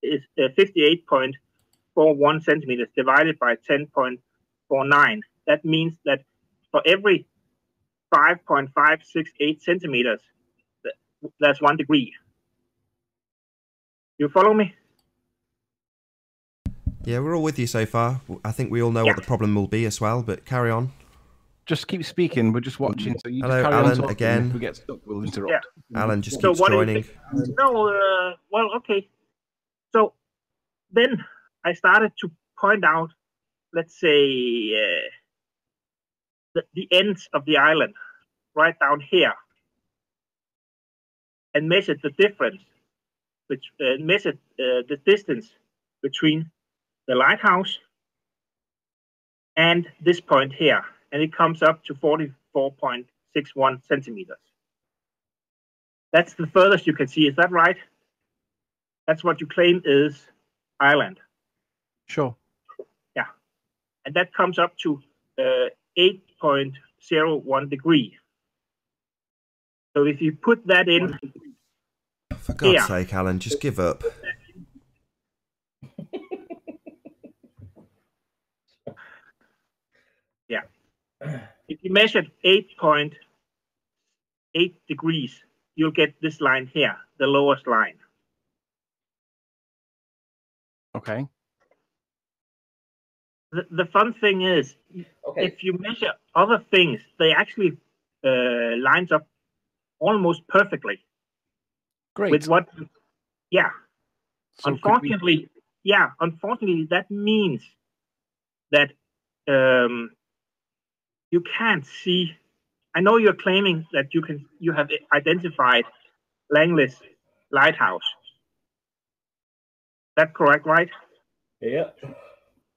It's 58.41 centimeters divided by 10.49. That means that for every 5.568 centimeters, that's 1 degree. You follow me? Yeah, we're all with you so far. I think we all know what the problem will be as well, but carry on. Just keep speaking. We're just watching. So you Hello, just carry Alan, on again. If we get stuck, we'll interrupt. Yeah. Alan just So keeps what joining. well, okay. So then I started to point out, let's say, the ends of the island, right down here, and measured the difference, which measured the distance between the lighthouse and this point here, and it comes up to 44.61 centimeters. That's the furthest you can see. Is that right? That's what you claim is island. Sure. Yeah. And that comes up to 8.01 degree. So if you put that in... For God's sake, Alan, just give up. Yeah. If you measured 8.8 degrees, you'll get this line here, the lowest line. Okay. The fun thing is, if you measure other things, they actually lines up almost perfectly. Great. With what? Yeah. So unfortunately, that means that you can't see. I know you're claiming that you have identified Langley's lighthouse. That's correct, right? Yeah.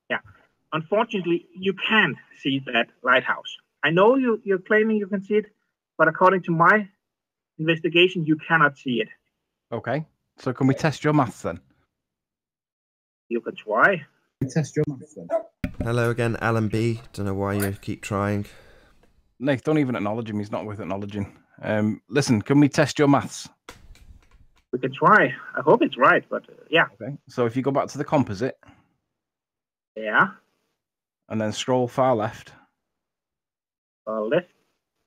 Yeah. Unfortunately, you can't see that lighthouse. I know you're claiming you can see it, but according to my investigation, you cannot see it. Okay. So can we test your maths then? You can try. Test your maths then. Hello again, Alan B. Don't know why you keep trying. Nate, don't even acknowledge him. He's not worth acknowledging. Listen, can we test your maths? We can try. I hope it's right, but yeah. Okay. So if you go back to the composite. Yeah. And then scroll far left. Far left.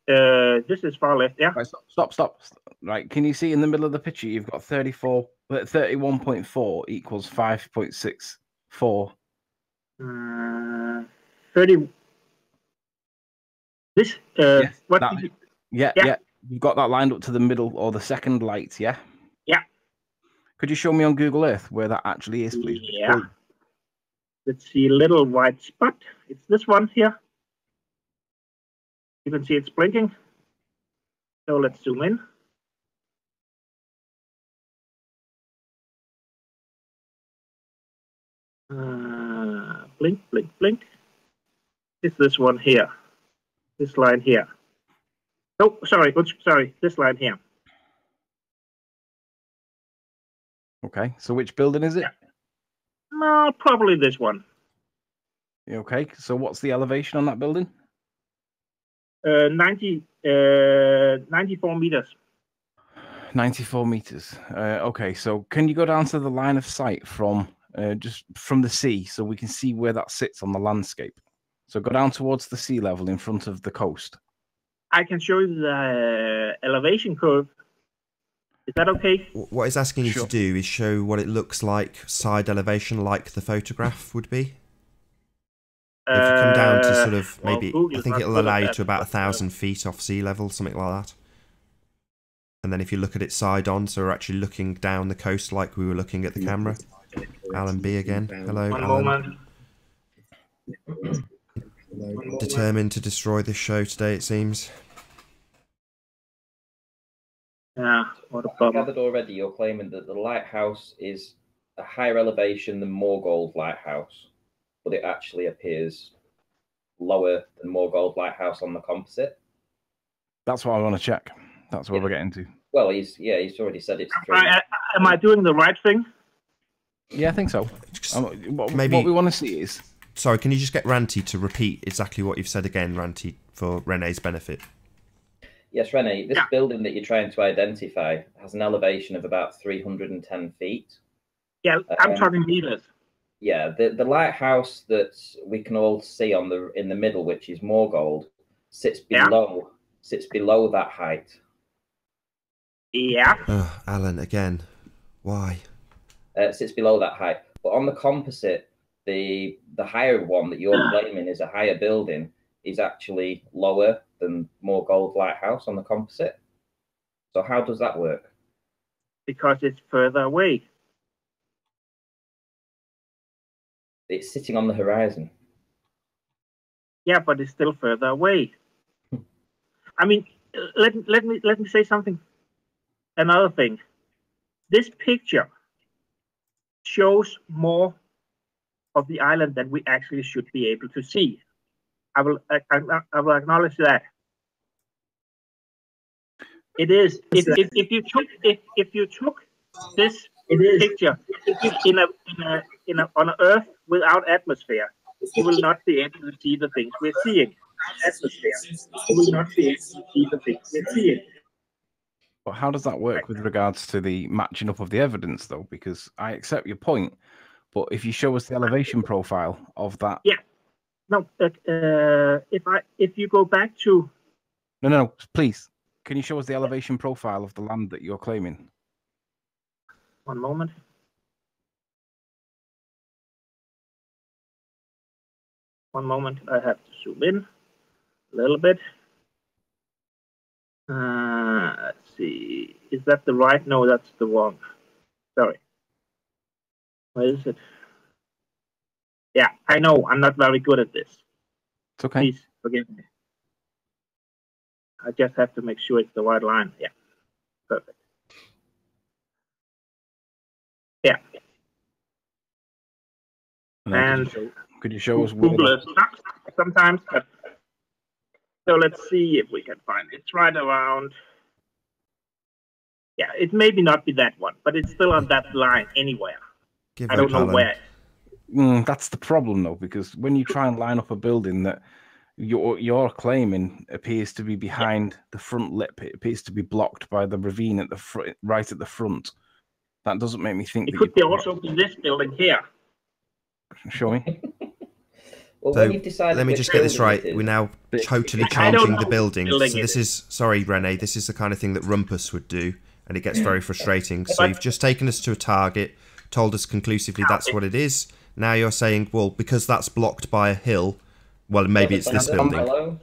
This is far left, yeah. Right, stop. Right, can you see in the middle of the picture you've got 31.4 equals 5.64. 30. This what? Yeah. You've got that lined up to the middle or the second light, yeah? Yeah. Could you show me on Google Earth where that actually is, please? Yeah. Let's see a little white spot. It's this one here. You can see it's blinking. So let's zoom in. Blink, blink, blink. It's this one here. This line here. Oh, sorry. This line here. Okay. So which building is it? Yeah. No, probably this one. Okay. So what's the elevation on that building? 94 meters. 94 meters. Okay. So can you go down to the line of sight from just from the sea so we can see where that sits on the landscape? So go down towards the sea level in front of the coast. I can show you the elevation curve. Is that okay? What he's asking you to do is show what it looks like side elevation, like the photograph would be. If you come down to sort of maybe, I think it'll allow you to about 1,000 feet off sea level, something like that. And And then if you look at it side on, so we're actually looking down the coast like we were looking at the camera. Alan B again. Hello, One Alan. moment. Determined to destroy this show today, it seems. Yeah, what a I problem. gathered already you're claiming that the lighthouse is a higher elevation than Moorgold Lighthouse, but it actually appears lower than Moorgold Lighthouse on the composite. That's what I want to check. That's what we're getting to. Well, he's already said it's true. Am I doing the right thing? Yeah, I think so. What we want to see is... Sorry, can you just get Ranty to repeat exactly what you've said again, Ranty, for Renee's benefit? Yes, Renee, this building that you're trying to identify has an elevation of about 310 feet. Yeah, I'm talking meters. Yeah, the lighthouse that we can all see in the middle, which is Moorgold, sits below that height. Yeah. Oh, Alan, again. Why? It sits below that height. But on the composite, the higher one that you're claiming is a higher building is actually lower than Moorgold Lighthouse on the composite. So how does that work? Because it's further away. It's sitting on the horizon. Yeah, but it's still further away. I mean, let me say something. Another thing. This picture shows more of the island than we actually should be able to see. I will acknowledge that. It is if you took this picture on Earth without atmosphere, you will not be able to see the things we're seeing. Atmosphere, you will not be able to see the things we're seeing. But how does that work with regards to the matching up of the evidence, though? Because I accept your point, but if you show us the elevation profile of that, no, if you go back to no, please, can you show us the elevation profile of the land that you're claiming? One moment. One moment. I have to zoom in a little bit. Let's see. Is that the right? No, that's the wrong. Sorry. Where is it? Yeah, I know. I'm not very good at this. It's okay. Please forgive me. I just have to make sure it's the right line. Yeah. Perfect. Yeah. And could you show us Google it sometimes? So let's see if we can find it. It's right around. Yeah, it maybe not be that one, but it's still on that line anywhere. I don't know where. That's the problem, though, because when you try and line up a building that you're claiming appears to be behind the front lip, it appears to be blocked by the ravine at the front, right at the front. That doesn't make me think. It could be also be this building here. Show me. Well, so let me just get this right. We're now totally changing the building. So this is, sorry, Renee, this is the kind of thing that Rumpus would do, and it gets very frustrating. So you've just taken us to a target, told us conclusively that's what it is. Now you're saying, well, because that's blocked by a hill, well, maybe it's this building.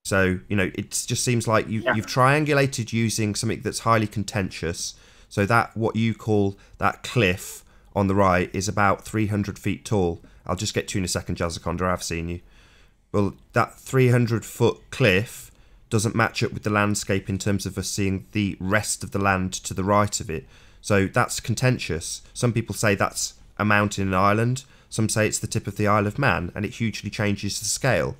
So, you know, it just seems like you've triangulated using something that's highly contentious. So that, what you call that cliff on the right, is about 300 feet tall. I'll just get to you in a second, Jazzaconda, I've seen you. Well, that 300-foot cliff doesn't match up with the landscape in terms of us seeing the rest of the land to the right of it. So that's contentious. Some people say that's a mountain and island. Some say it's the tip of the Isle of Man, and it hugely changes the scale.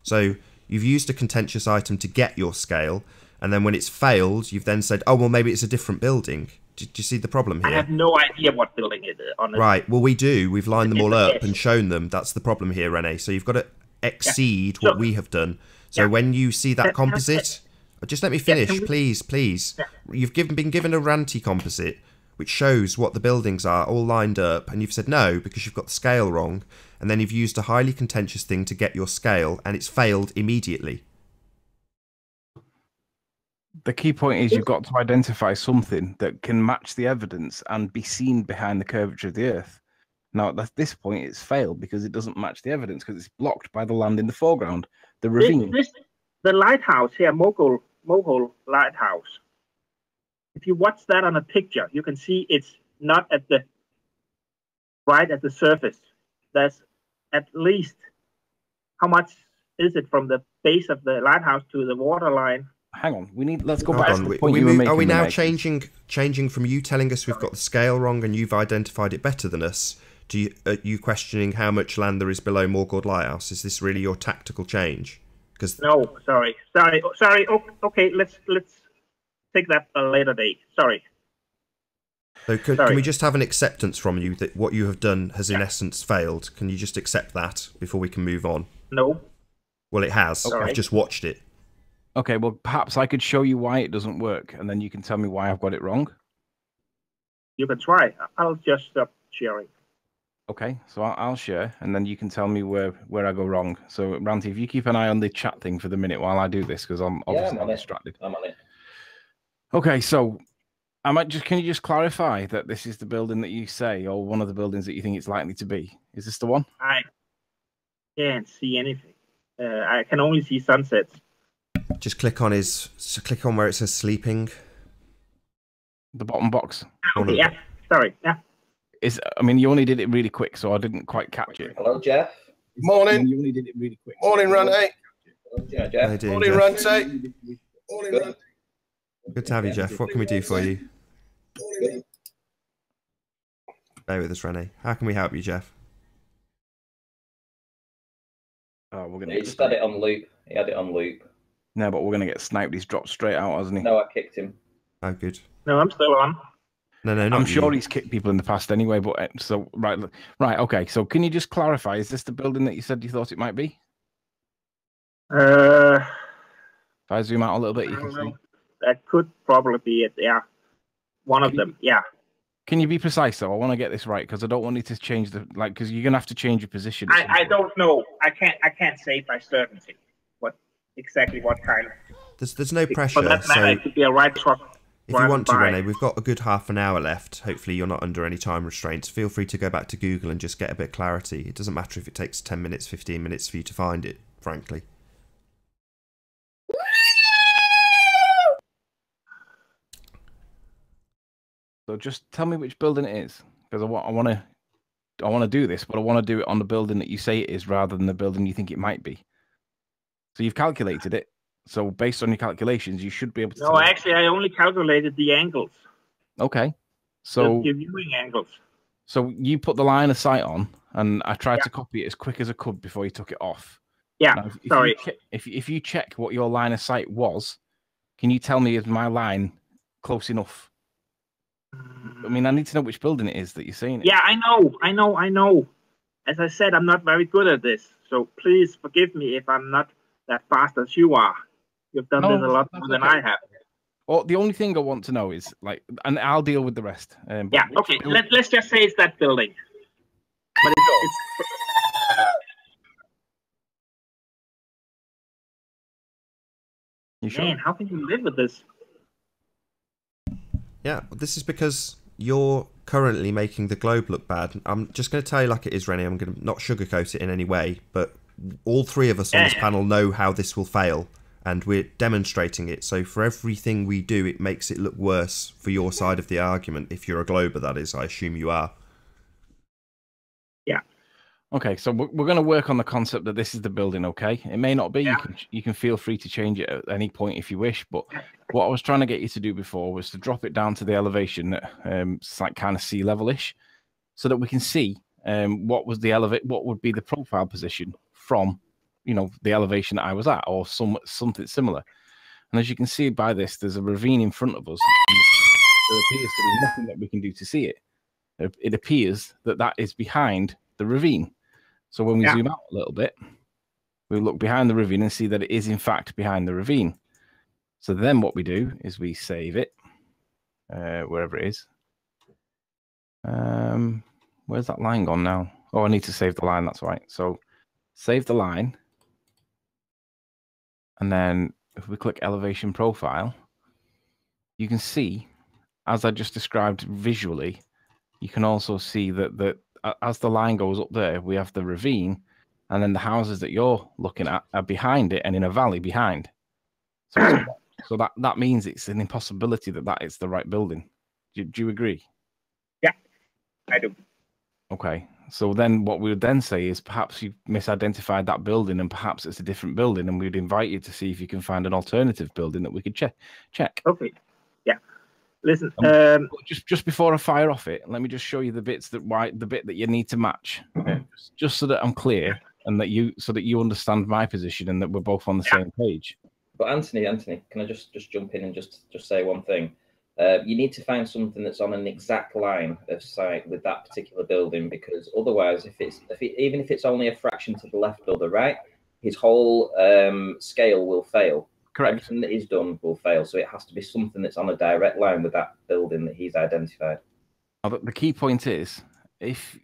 So you've used a contentious item to get your scale, and then when it's failed, you've then said, oh, well, maybe it's a different building. Do you see the problem here? I have no idea what building it is. Honestly. Right, well, we do. We've lined them all up and shown them. That's the problem here, Renee. So you've got to exceed what we have done. So when you see that composite, just let me finish, please. You've been given a Ranty composite, which shows what the buildings are all lined up, and you've said no because you've got the scale wrong, and then you've used a highly contentious thing to get your scale, and it's failed immediately. The key point is you've got to identify something that can match the evidence and be seen behind the curvature of the Earth. Now, at this point, it's failed because it doesn't match the evidence because it's blocked by the land in the foreground, the ravine. The lighthouse here, Moorgold Lighthouse, if you watch that on a picture, you can see it's not right at the surface. There's at least, how much is it from the base of the lighthouse to the water line? Hang on, let's go Hold back on. to the point you were making. Are we now Nathan. changing from you telling us we've got the scale wrong and you've identified it better than us? Are you questioning how much land there is below Morgord Lighthouse? Is this really your tactical change? No, sorry. Okay, let's take that a later date. Sorry. So can we just have an acceptance from you that what you have done has in essence failed? Can you just accept that before we can move on? No. Well, it has. Okay. I've just watched it. Okay, well, perhaps I could show you why it doesn't work, and then you can tell me why I've got it wrong. You can try. I'll just stop sharing. Okay, so I'll share, and then you can tell me where I go wrong. So, Ranty, if you keep an eye on the chat thing for the minute while I do this, because I'm obviously distracted. I'm on it. Okay, so can you just clarify that this is the building that you say, or one of the buildings that you think it's likely to be? Is this the one? I can't see anything. I can only see sunsets. Just click on where it says sleeping. The bottom box. Okay, yeah. Sorry. Yeah. You only did it really quick, so I didn't quite catch it. Hello, Jeff. Morning. You only did it really quick. Morning, Ranty. Yeah, Jeff. Morning, Ranty. Morning, Ranty. Good to have you, Jeff. What can we do for you? Bear with us, Rene. How can we help you, Jeff? Oh, we're gonna. He just had it on loop. He had it on loop. No, but we're gonna get sniped. He's dropped straight out, hasn't he? No, I kicked him. Oh, good. No, I'm still on. No, not I'm you. sure he's kicked people in the past anyway. But right. Okay. So can you just clarify? Is this the building that you said you thought it might be? If I zoom out a little bit, you can see. That could probably be it. Yeah, one of them. Yeah. Can you be precise though? I want to get this right because I don't want you to change because you're gonna have to change your position. I don't know. I can't say by certainty what kind of. There's no pressure. But that matter, it could be a right truck. If you want to, Rene, we've got a good half an hour left. Hopefully you're not under any time restraints. Feel free to go back to Google and just get a bit of clarity. It doesn't matter if it takes 10 minutes, 15 minutes for you to find it, frankly. So just tell me which building it is, because I want to do this, but I want to do it on the building that you say it is rather than the building you think it might be. So you've calculated it. So based on your calculations, you should be able to. No, actually, I only calculated the angles. Okay. So the viewing angles. So you put the line of sight on, and I tried to copy it as quick as I could before you took it off. Yeah. Now, sorry. If you check what your line of sight was, can you tell me is my line close enough? I mean, I need to know which building it is that you're seeing it. Yeah, I know. As I said, I'm not very good at this, so please forgive me if I'm not that fast as you are. You've done this a lot more than I have. Well, the only thing I want to know is, and I'll deal with the rest. Yeah, okay. Let's just say it's that building. But it's You sure? Man, how can you live with this? Yeah, this is because you're currently making the globe look bad. I'm just going to tell you like it is, Rennie. I'm going to not sugarcoat it in any way, but all three of us on this panel know how this will fail, and we're demonstrating it. So for everything we do, it makes it look worse for your side of the argument. If you're a glober, that is. I assume you are. Yeah. Okay, so we're going to work on the concept that this is the building, okay? It may not be. Yeah. You can feel free to change it at any point if you wish, but what I was trying to get you to do before was to drop it down to the elevation that it's like kind of sea level-ish, so that we can see what would be the profile position from, the elevation that I was at, or something similar. And as you can see by this, there's a ravine in front of us. There appears to be nothing that we can do to see it. It appears that is behind the ravine. So when we zoom out a little bit, we look behind the ravine and see that it is in fact behind the ravine. So then what we do is we save it, wherever it is. Where's that line gone now? Oh, I need to save the line, that's right. So save the line. And then if we click elevation profile, you can see, as I just described visually, you can also see that as the line goes up there, we have the ravine, and then the houses that you're looking at are behind it and in a valley behind. So So that means it's an impossibility that is the right building. Do you agree? Yeah, I do. Okay. So then what we would then say is perhaps you've misidentified that building and perhaps it's a different building, and we'd invite you to see if you can find an alternative building that we could check. Okay. Yeah. Listen, just before I fire off it, let me just show you the bit that you need to match. Just so that I'm clear and that you understand my position and that we're both on the same page. But Anthony, can I just jump in and just say one thing? You need to find something that's on an exact line of sight with that particular building, because otherwise, even if it's only a fraction to the left or the right, his whole scale will fail. Correct. Everything that he's done will fail. So it has to be something that's on a direct line with that building that he's identified. But the key point is, if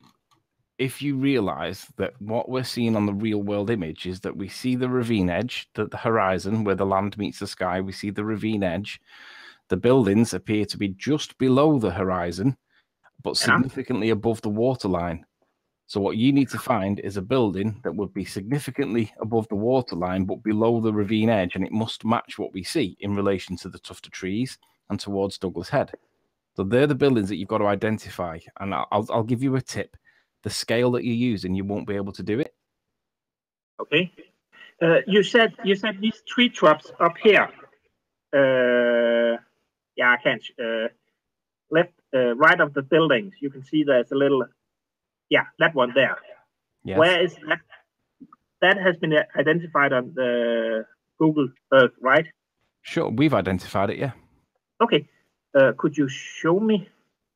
you realize that what we're seeing on the real world image is that we see the ravine edge, the horizon where the land meets the sky, we see the ravine edge. The buildings appear to be just below the horizon, but significantly above the waterline. So what you need to find is a building that would be significantly above the waterline, but below the ravine edge, and it must match what we see in relation to the tuft of trees and towards Douglas Head. So they're the buildings that you've got to identify. And I'll give you a tip. The scale that you use, and you won't be able to do it. Okay. You said these tree trunks up here. Yeah, I can't. Left, right of the buildings, you can see there's a little. Yeah, that one there. Yes. Where is that? That has been identified on the Google Earth, right? Sure, we've identified it. Yeah. Okay. Could you show me?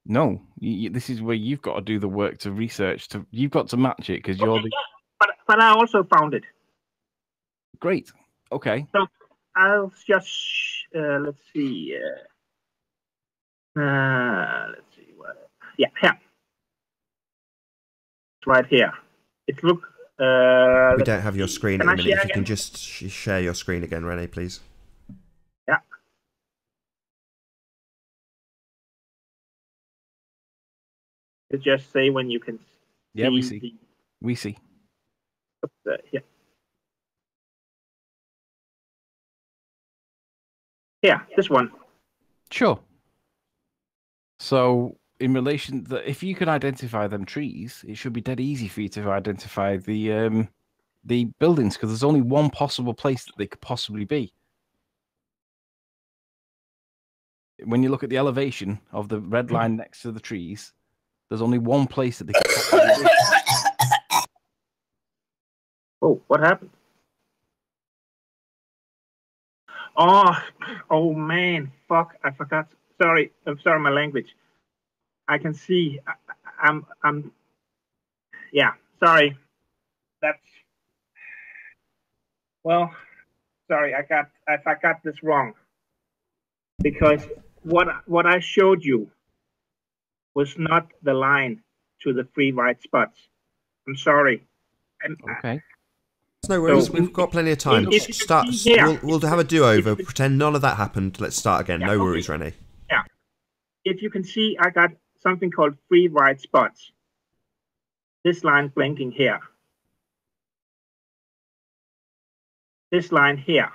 No, this is where you've got to do the work to research. You've got to match it because you're the. But I also found it. Great. Okay. So I'll just let's see. Let's see what. Yeah, here. It's right here. It look. We don't have your screen at the minute. If you can just share your screen again, Rene, please. Yeah. It just say when you can. Yeah, we see. We see. Yeah. Yeah, this one. Sure. So, in relation that, if you can identify them trees, it should be dead easy for you to identify the buildings, because there's only one possible place that they could possibly be. When you look at the elevation of the red line next to the trees, there's only one place that they could possibly be. Oh, what happened? Oh man, fuck! I forgot. Sorry, I'm sorry, my language. I can see. I'm. Yeah, sorry. That's. Well, sorry. I got this wrong. Because what I showed you was not the line to the 3 white spots. I'm sorry. Okay. No worries, so, we've got plenty of time. We'll have a do-over. Pretend none of that happened. Let's start again. Yeah, no worries, Rene. Yeah. If you can see, I got something called 3 white spots. This line blinking here. This line here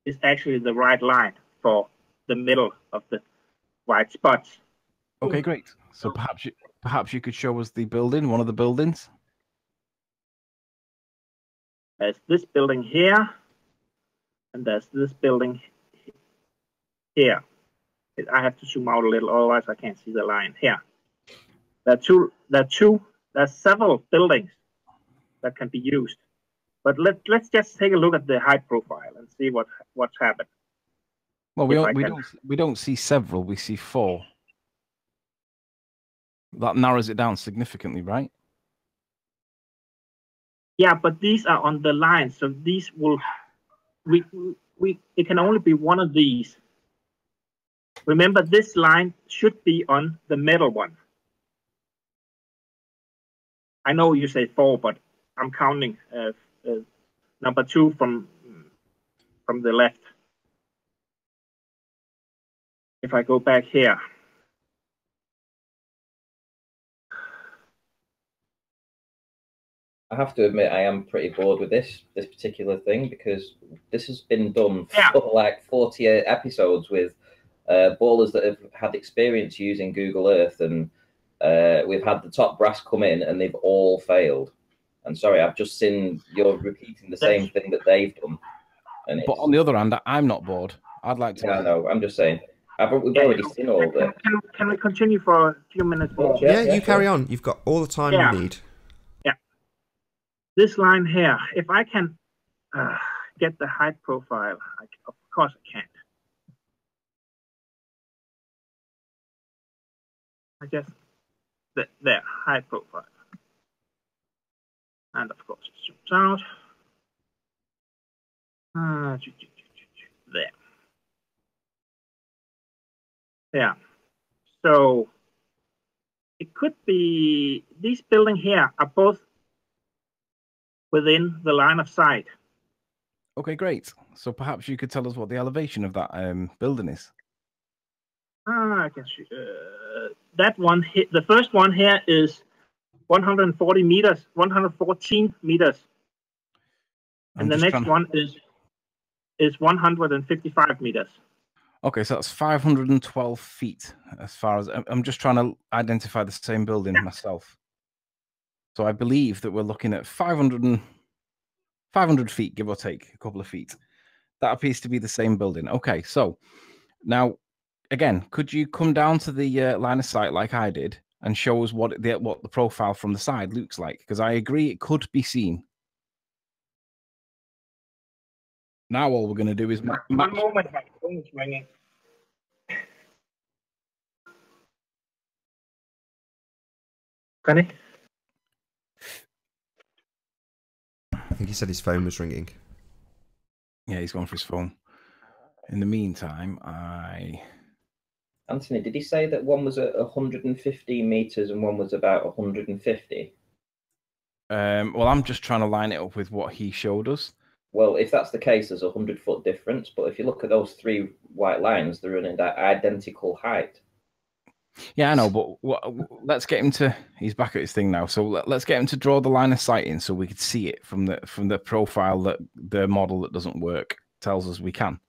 is actually the right line for the middle of the white spots. Okay, great. So perhaps you could show us the building, one of the buildings. There's this building here, and there's this building here. I have to zoom out a little, otherwise I can't see the line here. There's several buildings that can be used, but let's just take a look at the height profile and see what's happened. Well, we don't see several, we see 4. That narrows it down significantly, right? Yeah, but these are on the line, so these will it can only be one of these. Remember, this line should be on the middle one. I know you say 4, but I'm counting number 2 from the left. If I go back here. I have to admit, I am pretty bored with this particular thing because this has been done Yeah. for like 40 episodes with ballers that have had experience using Google Earth, and we've had the top brass come in and they've all failed. And sorry, I've just seen you're repeating the same thing that they've done. And But on the other hand, I'm not bored. I'd like to. Yeah, no, I'm just saying. We've already seen all the. Can we continue for a few minutes more? Yeah, you carry on. You've got all the time you need. Yeah. This line here, if I can get the height profile, of course I can't. I just there, height profile, and of course it zooms out. There. Yeah. So it could be these buildings here are both within the line of sight. Okay, great. So perhaps you could tell us what the elevation of that building is. I can see that one. The first one here is 140 meters, 114 meters, and the next one is 155 meters. Okay, so that's 512 feet. As far as I'm just trying to identify the same building myself. So I believe that we're looking at 500 feet, give or take a couple of feet. That appears to be the same building. Okay, so now again, could you come down to the line of sight like I did and show us what the profile from the side looks like? Because I agree it could be seen. Now all we're going to do is match. One moment, my phone is ringing. Connie? I think he said his phone was ringing. Yeah, he's gone for his phone. In the meantime, Anthony, did he say that one was at 115 meters and one was about 150? Well, I'm just trying to line it up with what he showed us. Well, if that's the case, there's a 100-foot difference. But if you look at those three white lines, they're in identical height. Yeah, I know, but let's get him to. He's back at his thing now, so let's get him to draw the line of sight in, so we could see it from the profile that the model that doesn't work tells us we can.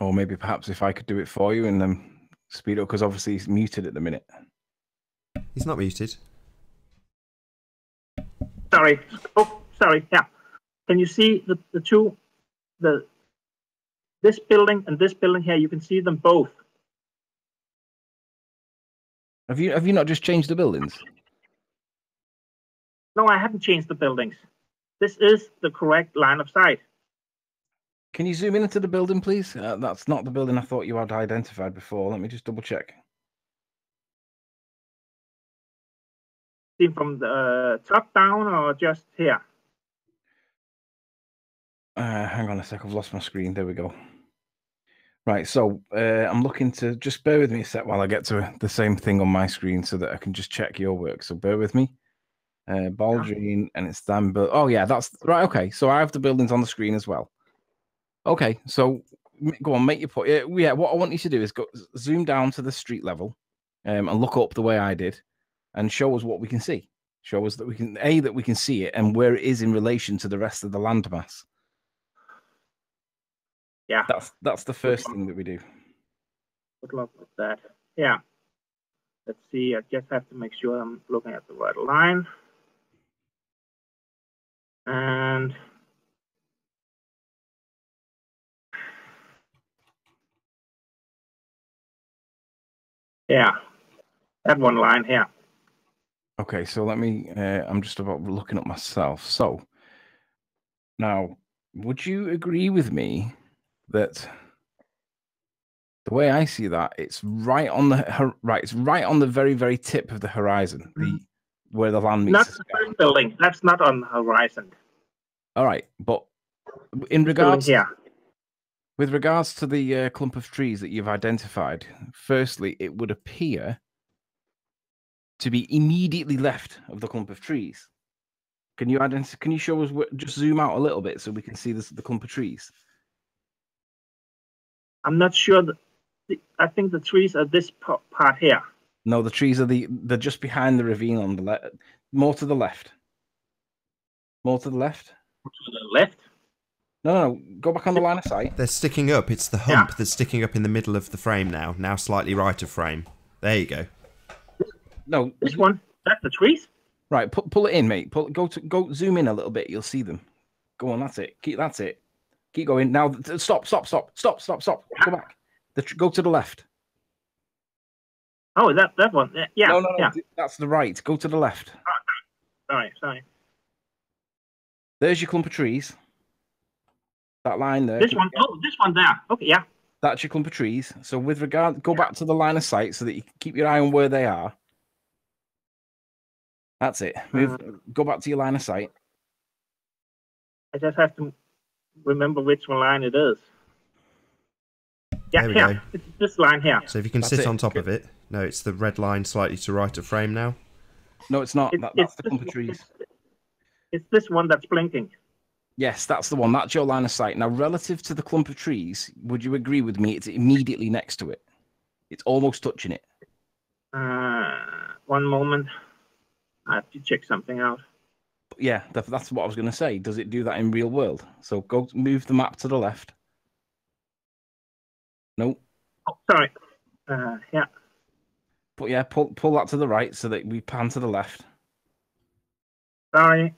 Or maybe perhaps if I could do it for you and then speed up, because obviously he's muted at the minute. He's not muted. Sorry. Oh, sorry. Yeah. Can you see the two, this building and this building here? You can see them both. Have you not just changed the buildings? No, I haven't changed the buildings. This is the correct line of sight. Can you zoom into the building, please? That's not the building I thought you had identified before. Let me just double check. See from the top down or just here? Hang on a sec. I've lost my screen. There we go. Right. So I'm looking to just bear with me a sec while I get to the same thing on my screen so that I can just check your work. So bear with me. Baldrine, and it's them. Oh, yeah, that's right. Okay. So I have the buildings on the screen as well. Okay, so go on, make your point. Yeah, what I want you to do is zoom down to the street level, and look up the way I did, and show us what we can see. Show us that we can see it and where it is in relation to the rest of the landmass. Yeah, that's the first thing that we do. Good luck with that. Yeah. Let's see. I just have to make sure I'm looking at the right line. And yeah, that one line here. Okay, so let me, I'm just about looking up myself. So now, would you agree with me that the way I see that, it's right on the very, very tip of the horizon. where the land meets Not the the sky. first building. That's not on the horizon. All right, but in Building regards here. with regards to the clump of trees that you've identified, firstly, it would appear to be immediately left of the clump of trees. Can you Can you show us? Just zoom out a little bit so we can see the clump of trees. I'm not sure. I think the trees are this part here. No, the trees are they're just behind the ravine on the left. More to the left. More to the left. To the left. No, go back on the line of sight. They're sticking up. It's the hump that's sticking up in the middle of the frame now. Now slightly right of frame. There you go. No, this one. That's the trees. Right, pull it in, mate. Go zoom in a little bit. You'll see them. Go on, that's it. That's it. Keep going. Now, stop. Go back. Go to the left. Oh, that one. Yeah. No, yeah. That's the right. Go to the left. Sorry. There's your clump of trees. That line there. This one. Oh, this one there. Okay, yeah. That's your clump of trees. So with regard, go back to the line of sight so that you keep your eye on where they are. That's it. Go back to your line of sight. I just have to remember which one line it is. Yeah, there we here. go. It's this line here. So if you can sit on top of it. No, it's the red line slightly to right of frame now. No, it's not. That's the clump of trees. It's this one that's blinking. Yes, that's the one. That's your line of sight. Now, relative to the clump of trees, would you agree with me? It's immediately next to it. It's almost touching it. One moment. I have to check something out. Yeah, that's what I was going to say. Does it do that in real world? So go move the map to the left. No. Oh, sorry. Yeah. But yeah, pull that to the right so that we pan to the left. Sorry.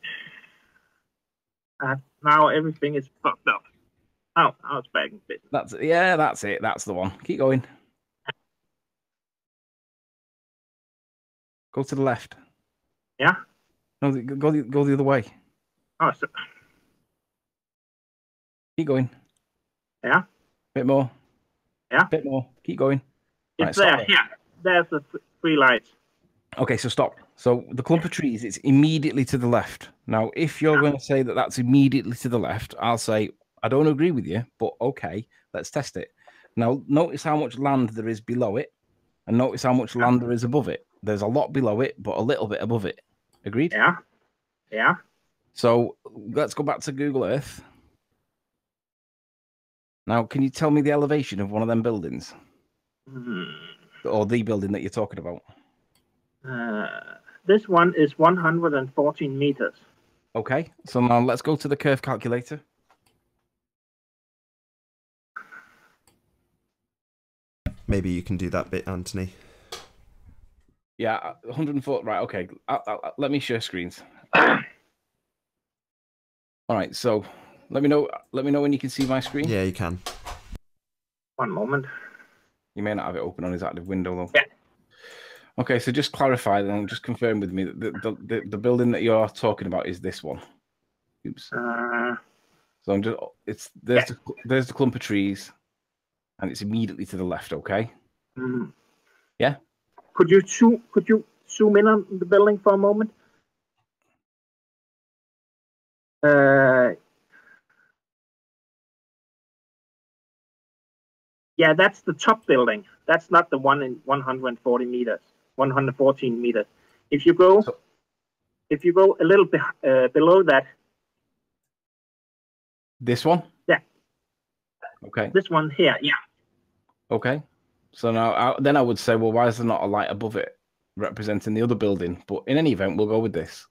Now everything is fucked up. Oh, I was back in business. That's it. That's the one. Keep going. Go to the left. Yeah. No, go the other way. Oh, so... Keep going. Yeah. Bit more. Yeah. Bit more. Keep going. It's right, there. Yeah. There's the three lights. Okay, so stop. So the clump of trees, it's immediately to the left. Now, if you're going to say that that's immediately to the left, I'll say, I don't agree with you, but okay, let's test it. Now, notice how much land there is below it, and notice how much land there is above it. There's a lot below it, but a little bit above it. Agreed? Yeah. Yeah. So let's go back to Google Earth. Now, can you tell me the elevation of one of them buildings? Or the building that you're talking about? This one is 114 meters. Okay, so now let's go to the curve calculator. Maybe you can do that bit, Anthony. Yeah, 104. Right, okay. Let me share screens. All right, so let me know when you can see my screen. Yeah, you can. One moment. You may not have it open on his active window though. Yeah. Okay, so just clarify then, just confirm with me that the building that you're talking about is this one. Oops. So I'm just there's the clump of trees, and it's immediately to the left. Okay. Yeah. Could you zoom in on the building for a moment? Yeah, that's the top building. That's not the one in 140 meters, 114 meters. If you go a little bit below that. This one? Yeah. Okay. This one here, yeah. Okay. So now, I would say, well, why is there not a light above it representing the other building? But in any event, we'll go with this.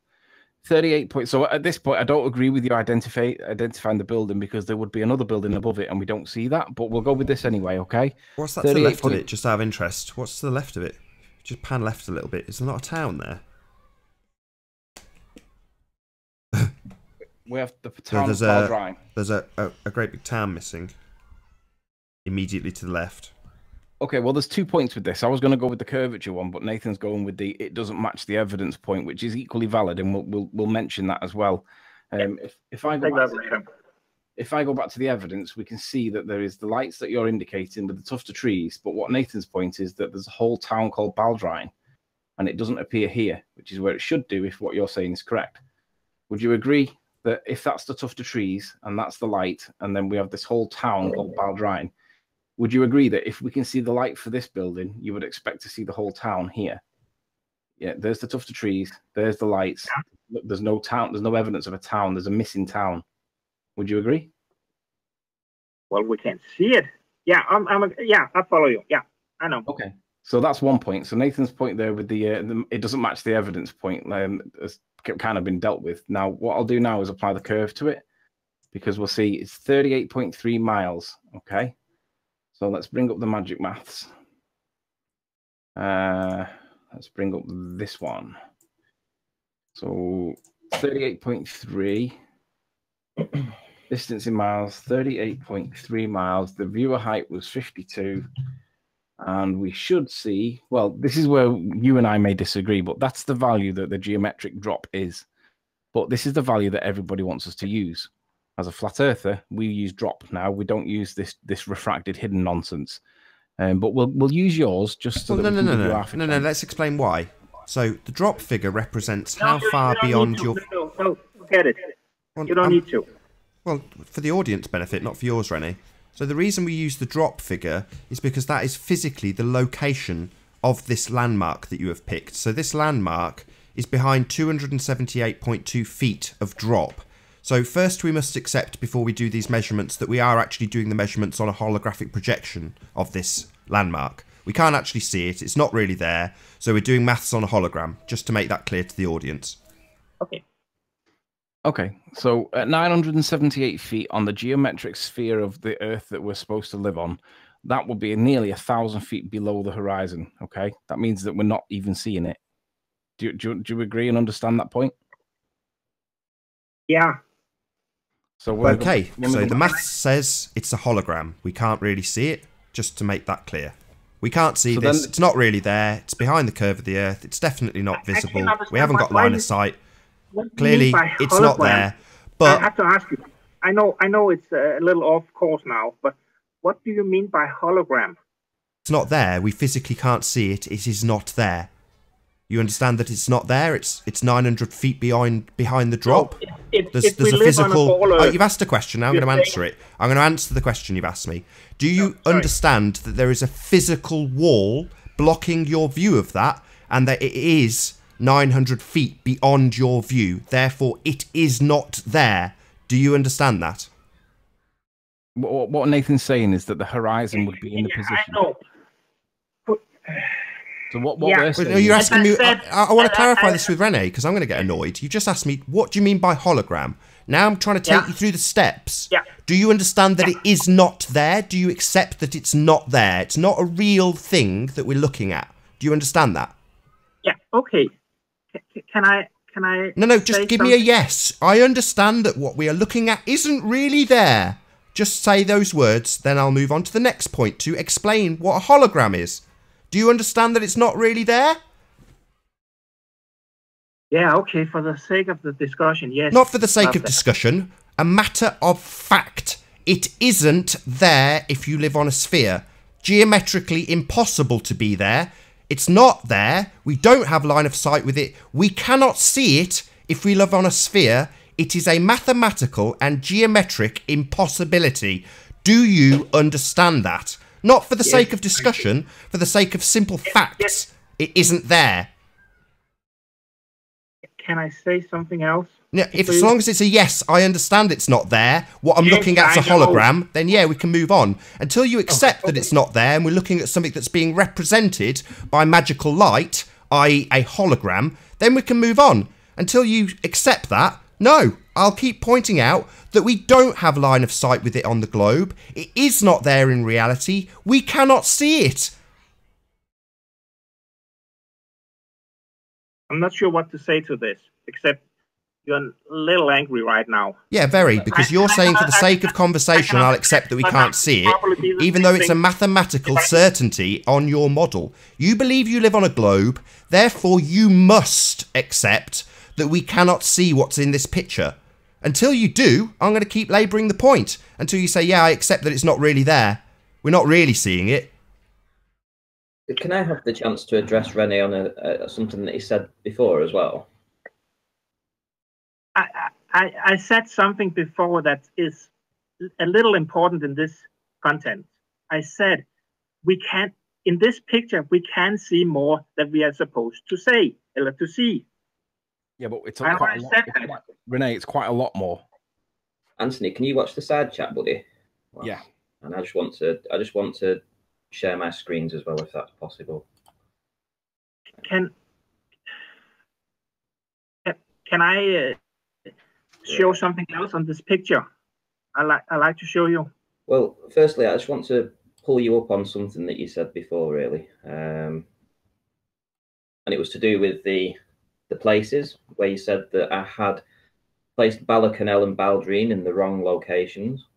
38 points. So at this point, I don't agree with you identifying the building because there would be another building above it, and we don't see that. But we'll go with this anyway, okay? What's that to the left of it, just out of interest? What's to the left of it? Just pan left a little bit. Is there not a town there? We have the town of Baldrine. There's a great big town missing. Immediately to the left. Okay, well, there's 2 points with this. I was going to go with the curvature one, but Nathan's going with the it doesn't match the evidence point, which is equally valid, and we'll mention that as well. If I go back to the evidence, we can see that there is the lights that you're indicating with the tuft of trees, but what Nathan's point is that there's a whole town called Baldrine, and it doesn't appear here, which is where it should do if what you're saying is correct. Would you agree that if that's the tuft of trees and that's the light, and then we have this whole town called Baldrine, would you agree that if we can see the light for this building, you would expect to see the whole town here? Yeah, there's the tuft of trees, there's the lights. Look, there's no town, there's no evidence of a town, there's a missing town. Would you agree? Well, we can see it. Yeah, yeah, I follow you. Yeah, I know. Okay, so that's one point. So Nathan's point there with the it doesn't match the evidence point has kind of been dealt with. Now, what I'll do now is apply the curve to it, because we'll see it's 38.3 miles. Okay, so let's bring up the magic maths. Let's bring up this one. So 38.3 distance in miles, 38.3 miles. The viewer height was 52. And we should see, well, this is where you and I may disagree, but that's the value that the geometric drop is. But this is the value that everybody wants us to use. As a flat earther, we use drop now. We don't use this refracted hidden nonsense. But we'll use yours just so that we can give you half a chance. No, let's explain why. So the drop figure represents how far beyond your... No, forget it. Well, you don't need to. Well, for the audience benefit, not for yours, René. So the reason we use the drop figure is because that is physically the location of this landmark that you have picked. So this landmark is behind 278.2 feet of drop. So first we must accept, before we do these measurements, that we are actually doing the measurements on a holographic projection of this landmark. We can't actually see it. It's not really there. So we're doing maths on a hologram, just to make that clear to the audience. Okay. Okay, so at 978 feet on the geometric sphere of the Earth that we're supposed to live on, that would be nearly 1,000 feet below the horizon, okay? That means that we're not even seeing it. Do you agree and understand that point? Yeah. So okay, so the math says it's a hologram. We can't really see it, just to make that clear. We can't see this. It's not really there. It's behind the curve of the Earth. It's definitely not visible. We haven't got line of sight. Clearly, it's not there. But I have to ask you. I know it's a little off course now, but what do you mean by hologram? It's not there. We physically can't see it. It is not there. You understand that it's not there? It's 900 feet behind the drop. There's a physical... Oh, you've asked a question. Now I'm going to answer it. I'm going to answer the question you've asked me. Do you understand that there is a physical wall blocking your view of that, and that it is 900 feet beyond your view? Therefore, it is not there. Do you understand that? What Nathan's saying is that the horizon would be in the position. I know. So what we're saying... No, you're asking me... I want to clarify this with René, because I'm going to get annoyed. You just asked me, what do you mean by hologram? Now I'm trying to take you through the steps. Yeah. Do you understand that it is not there? Do you accept that it's not there? It's not a real thing that we're looking at. Do you understand that? Yeah, okay. Can I... No, just give me a yes. I understand that what we are looking at isn't really there. Just say those words, then I'll move on to the next point to explain what a hologram is. Do you understand that it's not really there? Yeah, okay, for the sake of the discussion, yes. Not for the sake of discussion. A matter of fact. It isn't there if you live on a sphere. Geometrically impossible to be there. It's not there. We don't have line of sight with it. We cannot see it if we live on a sphere. It is a mathematical and geometric impossibility. Do you understand that? Not for the sake of discussion, for the sake of simple facts. It isn't there. Can I say something else? Yeah, as long as it's a yes, I understand it's not there. What I'm looking at is a hologram, then yeah, we can move on. Until you accept that it's not there and we're looking at something that's being represented by magical light, i.e. a hologram, then we can move on. Until you accept that, no, I'll keep pointing out that we don't have line of sight with it on the globe. It is not there in reality. We cannot see it. I'm not sure what to say to this, except you're a little angry right now. Yeah, very, because you're saying for the sake of conversation, I'll accept that we can't see it, even though it's a mathematical certainty on your model. You believe you live on a globe, therefore you must accept that we cannot see what's in this picture. Until you do, I'm going to keep labouring the point, until you say, yeah, I accept that it's not really there. We're not really seeing it. Can I have the chance to address Rene on something that he said before as well? I said something before that is a little important in this content. I said we can't, in this picture, we can see more than we are supposed to say or to see. Yeah, but it's I quite a already lot. said that. Renee, it's quite a lot more. Anthony, can you watch the side chat, buddy? Well, Yeah. And I just want to share my screens as well, if that's possible. Can I show something else on this picture? I like to show you. Well, firstly, I just want to pull you up on something that you said before, really, and it was to do with the places where you said that I had placed Balacanel and Baldrine in the wrong locations.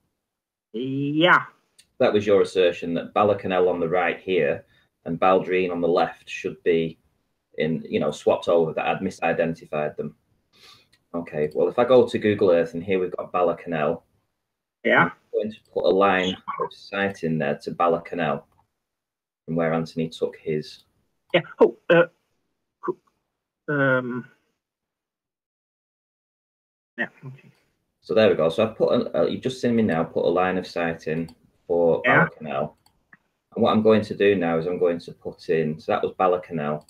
Yeah. That was your assertion that Balacanel on the right here and Baldrine on the left should be in, swapped over, that I'd misidentified them. Okay, well, if I go to Google Earth and here we've got Balacanel, yeah, I'm going to put a line of sight in there to Balacanel from where Anthony took his. Yeah. Oh, yeah. Okay. So there we go. So I've put, you've just seen me now put a line of sight in for Balacanel. And what I'm going to do now is I'm going to put in, so that was Balacanel.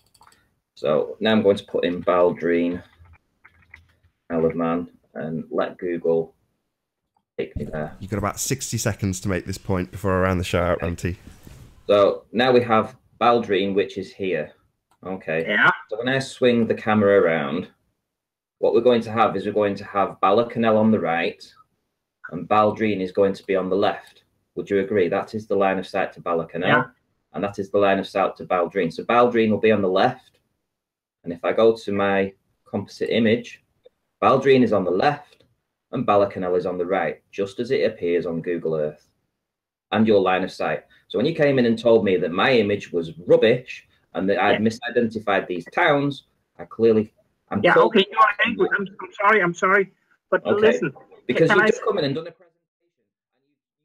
So now I'm going to put in Baldrine, Isle of Man, and let Google take me there. You've got about 60 seconds to make this point before I round the show out, Auntie. So now we have Baldrine, which is here. Okay. Yeah. So when I swing the camera around, what we're going to have is we're going to have Balacanel on the right and Baldrine is going to be on the left. Would you agree? That is the line of sight to Balacanel, and that is the line of sight to Baldrine. So Baldrine will be on the left. And if I go to my composite image, Baldrine is on the left and Balacanel is on the right, just as it appears on Google Earth and your line of sight. So when you came in and told me that my image was rubbish and that I'd misidentified these towns, okay, you're angry. I'm sorry, but okay. Listen. Because you've just come in and done a presentation and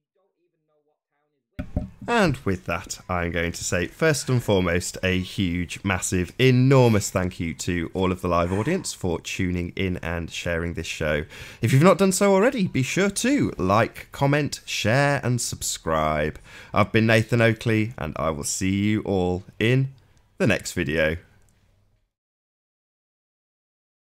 you don't even know what town is which. And with that, I'm going to say, first and foremost, a huge, massive, enormous thank you to all of the live audience for tuning in and sharing this show. If you've not done so already, be sure to like, comment, share and subscribe. I've been Nathan Oakley and I will see you all in the next video.